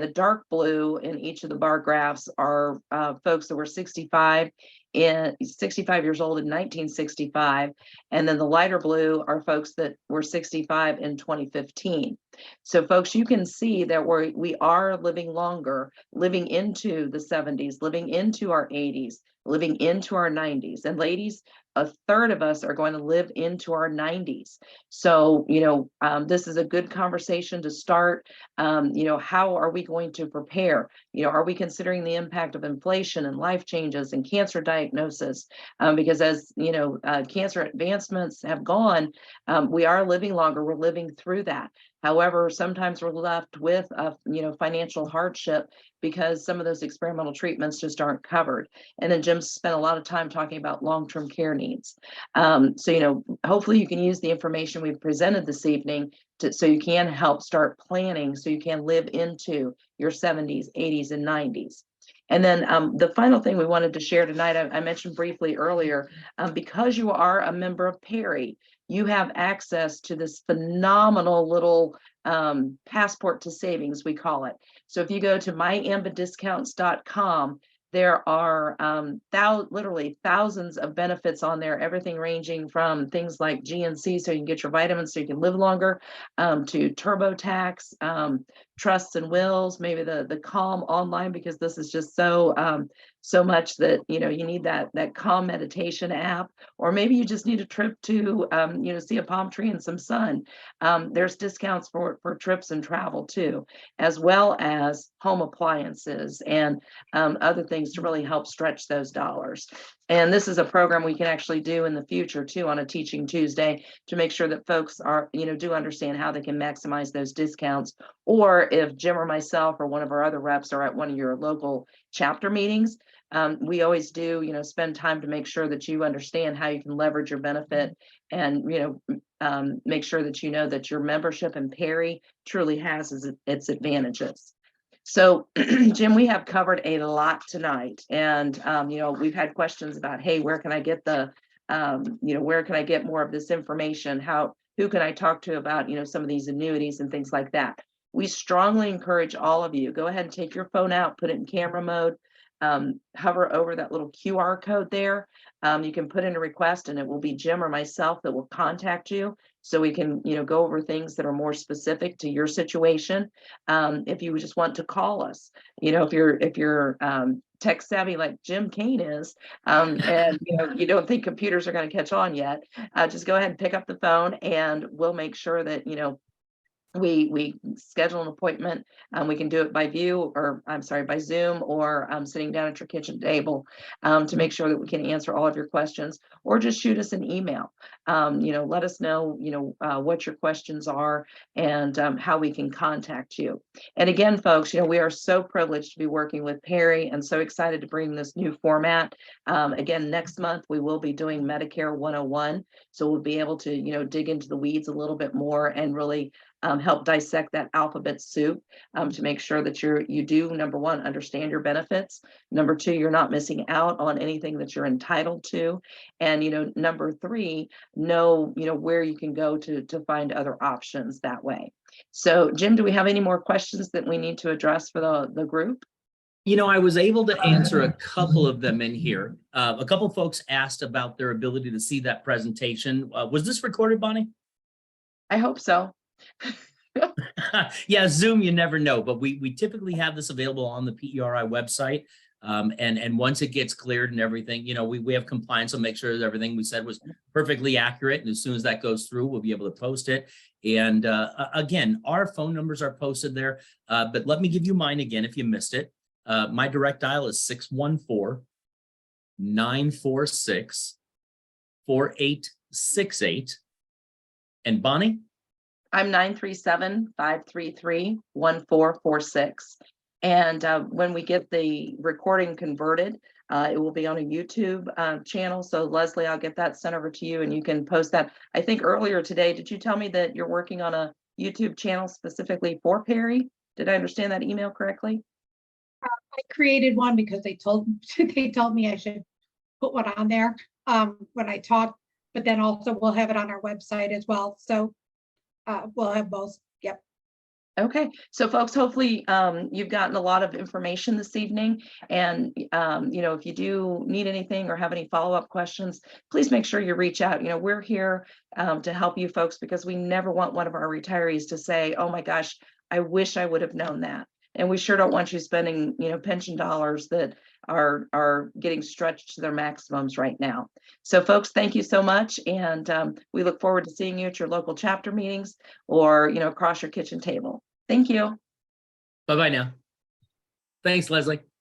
the dark blue in each of the bar graphs are folks that were 65 years old in 1965, and then the lighter blue are folks that were 65 in 2015. So folks, you can see that we are living longer, living into the 70s, living into our 80s, living into our 90s. And ladies, a third of us are going to live into our 90s. So, this is a good conversation to start. How are we going to prepare? Are we considering the impact of inflation and life changes and cancer diagnosis? Because as cancer advancements have gone, we are living longer. We're living through that. However, sometimes we're left with financial hardship because some of those experimental treatments just aren't covered. And then Jim spent a lot of time talking about long-term care needs. So hopefully you can use the information we've presented this evening so you can help start planning, so you can live into your 70s, 80s, and 90s. And then the final thing we wanted to share tonight, I mentioned briefly earlier, because you are a member of PERI, you have access to this phenomenal little passport to savings, we call it. So if you go to myambadiscounts.com, there are literally thousands of benefits on there, everything ranging from things like GNC, so you can get your vitamins so you can live longer, to TurboTax, trusts and wills, maybe the Calm online, because this is just so much that you need that Calm meditation app, or maybe you just need a trip to see a palm tree and some sun. There's discounts for trips and travel too, as well as home appliances and other things to really help stretch those dollars. And this is a program we can actually do in the future too, on a Teaching Tuesday, to make sure that folks are do understand how they can maximize those discounts. Or if Jim or myself or one of our other reps are at one of your local chapter meetings, we always do spend time to make sure that you understand how you can leverage your benefit, and make sure that that your membership in PERI truly has its advantages. So Jim, we have covered a lot tonight, and we've had questions about, hey, where can I get where can I get more of this information? Who can I talk to about some of these annuities and things like that? We strongly encourage all of you, go ahead and take your phone out, put it in camera mode, hover over that little QR code there. You can put in a request, and it will be Jim or myself that will contact you, so we can go over things that are more specific to your situation. If you just want to call us, if you're tech savvy like Jim Kane is, and you don't think computers are going to catch on yet, just go ahead and pick up the phone, and we'll make sure that we schedule an appointment. We can do it by by Zoom, or sitting down at your kitchen table, to make sure that we can answer all of your questions, or just shoot us an email. Let us know, what your questions are, and how we can contact you. And again, folks, we are so privileged to be working with PERI, and so excited to bring this new format. Again, next month we will be doing Medicare 101, so we'll be able to dig into the weeds a little bit more, and really help dissect that alphabet soup, to make sure that you do, number one, understand your benefits. Number two, you're not missing out on anything that you're entitled to. And, number three, know where you can go to find other options that way. So, Jim, do we have any more questions that we need to address for the group? I was able to answer a couple of them in here. A couple of folks asked about their ability to see that presentation. Was this recorded, Bonnie? I hope so. Yeah, Zoom, you never know, but we typically have this available on the PERI website. And once it gets cleared and everything, we have compliance to make sure that everything we said was perfectly accurate. And as soon as that goes through, we'll be able to post it. And again, our phone numbers are posted there. But let me give you mine again if you missed it. My direct dial is 614-946-4868. And Bonnie? I'm 937-533-1446. And when we get the recording converted, it will be on a YouTube channel. So Leslie, I'll get that sent over to you, and you can post that. I think earlier today, did you tell me that you're working on a YouTube channel specifically for PERI? Did I understand that email correctly? I created one because they told me I should put one on there when I talked, but then also we'll have it on our website as well. So we'll have both. Yep. Okay, so folks, hopefully you've gotten a lot of information this evening, and if you do need anything or have any follow-up questions, please make sure you reach out. We're here to help you folks, because we never want one of our retirees to say, oh my gosh, I wish I would have known that. And we sure don't want you spending, pension dollars that are getting stretched to their maximums right now. So folks, thank you so much. And we look forward to seeing you at your local chapter meetings, or, across your kitchen table. Thank you. Bye-bye now. Thanks, Leslie.